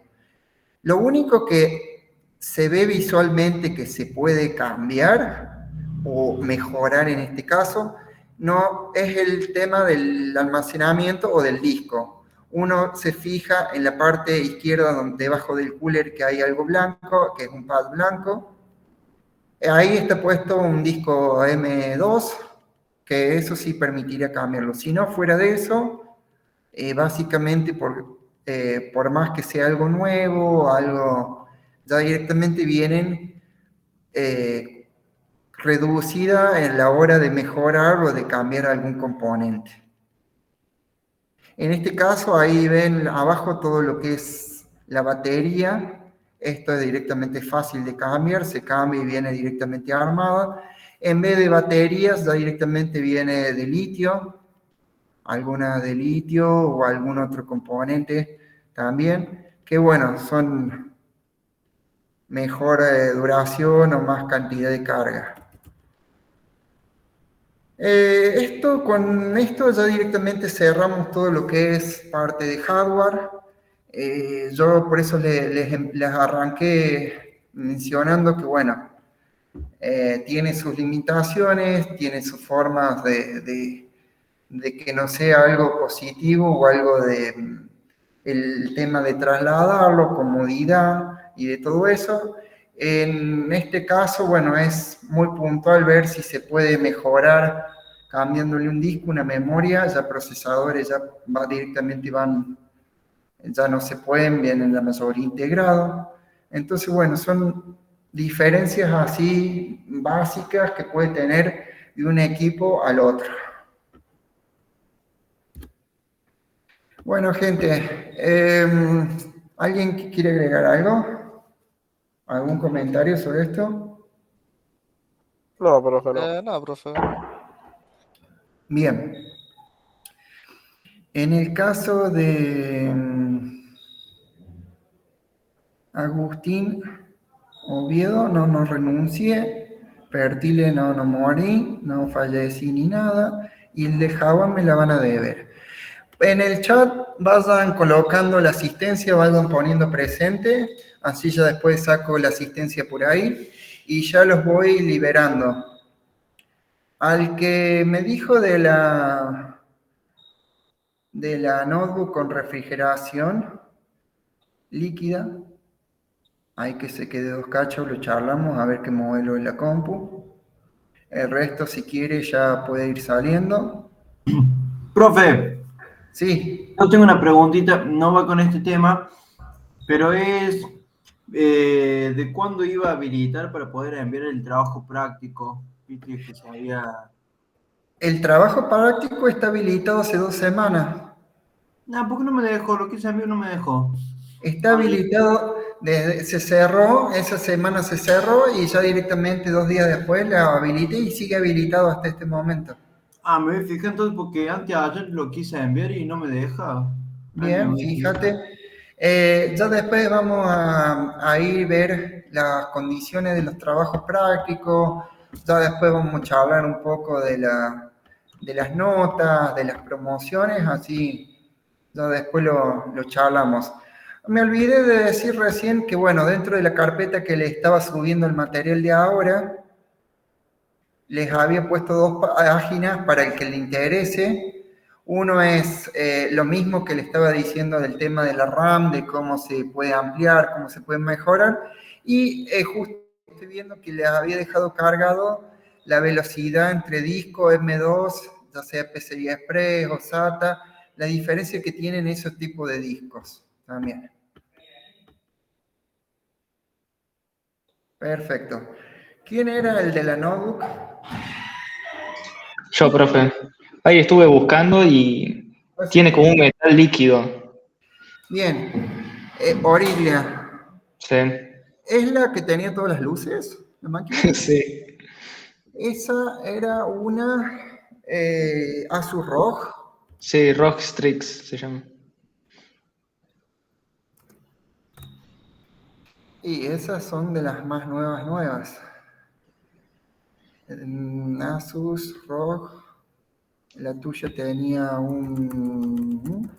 Lo único que se ve visualmente que se puede cambiar o mejorar en este caso, no es el tema del almacenamiento o del disco. Uno se fija en la parte izquierda, debajo del cooler, que hay algo blanco, que es un pad blanco. Ahí está puesto un disco M2, que eso sí permitiría cambiarlo. Si no fuera de eso, básicamente por más que sea algo nuevo, ya directamente vienen reducida en la hora de mejorar o de cambiar algún componente. En este caso, ahí ven abajo todo lo que es la batería Esto es directamente fácil de cambiar, se cambia y viene directamente armada. En vez de baterías, ya directamente viene de litio, alguna de litio o algún otro componente también, que bueno, son mejor duración o más cantidad de carga. Con esto ya directamente cerramos todo lo que es parte de hardware. Yo por eso les arranqué mencionando que, bueno, tiene sus limitaciones, tiene sus formas de que no sea algo positivo o algo el tema de trasladarlo, comodidad y de todo eso. En este caso, bueno, es muy puntual ver si se puede mejorar cambiándole un disco, una memoria, ya procesadores ya directamente ya no se pueden, vienen la mayoría integrado. Entonces, bueno, son diferencias así básicas que puede tener de un equipo al otro. Bueno, gente, ¿alguien quiere agregar algo? ¿Algún comentario sobre esto? No, profe, no. No, profe. Bien. En el caso de Agustín Oviedo, no renuncié. Pertile, no morí, no fallecí ni nada. Y el de Java me la van a deber. En el chat vayan colocando la asistencia, vayan poniendo presente, así ya después saco la asistencia por ahí y ya los voy liberando. Al que me dijo de la notebook con refrigeración líquida, hay que se quede 2 cachos, lo charlamos a ver qué modelo es la compu. El resto, si quiere, ya puede ir saliendo. Profe. Sí. Yo tengo una preguntita, no va con este tema, pero es ¿de cuándo iba a habilitar para poder enviar el trabajo práctico? Viste que se había... El trabajo práctico está habilitado hace 2 semanas. No, ¿por qué no me dejó? Lo que se envió no me dejó. Está habilitado, se cerró, esa semana se cerró y ya directamente 2 días después la habilité y sigue habilitado hasta este momento. Ah, me fijé entonces porque antes ayer lo quise enviar y no me deja. Bien, fíjate. Ya después vamos a ir a ver las condiciones de los trabajos prácticos. Ya después vamos a charlar un poco de las notas, de las promociones, así ya después lo charlamos. Me olvidé de decir recién que, bueno, dentro de la carpeta que le estaba subiendo el material de ahora, les había puesto 2 páginas para el que le interese. Uno es lo mismo que le estaba diciendo del tema de la RAM, de cómo se puede ampliar, cómo se puede mejorar. Y justo estoy viendo que les había dejado cargado la velocidad entre disco M2, ya sea PCI Express o SATA, la diferencia que tienen esos tipos de discos también. Perfecto. ¿Quién era el de la notebook? Yo, profe. Ahí estuve buscando y tiene como un metal líquido. Bien. Origlia. Sí. ¿Es la que tenía todas las luces? ¿La máquina? Sí. Esa era una Asus ROG. Sí, ROG Strix se llama. Y esas son de las más nuevas. Asus ROG. La tuya tenía un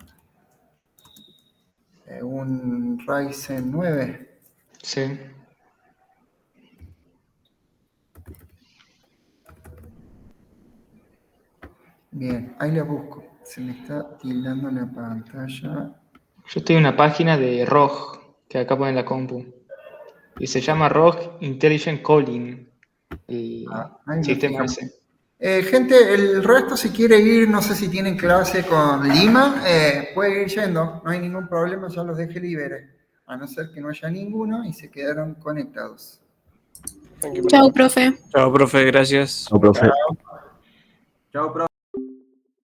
Ryzen 9. Sí. Bien, ahí la busco. Se me está tildando la pantalla. Yo estoy en una página de ROG, que acá pone la compu. Y se llama ROG Intelligent Calling. El sistema ese. Gente, el resto si quiere ir, no sé si tienen clase con Lima, puede ir yendo, no hay ningún problema, ya los dejé libres, a no ser que no haya ninguno y se quedaron conectados. Chao, profe. Chao, profe, gracias. Chao, profe. Chao, profe.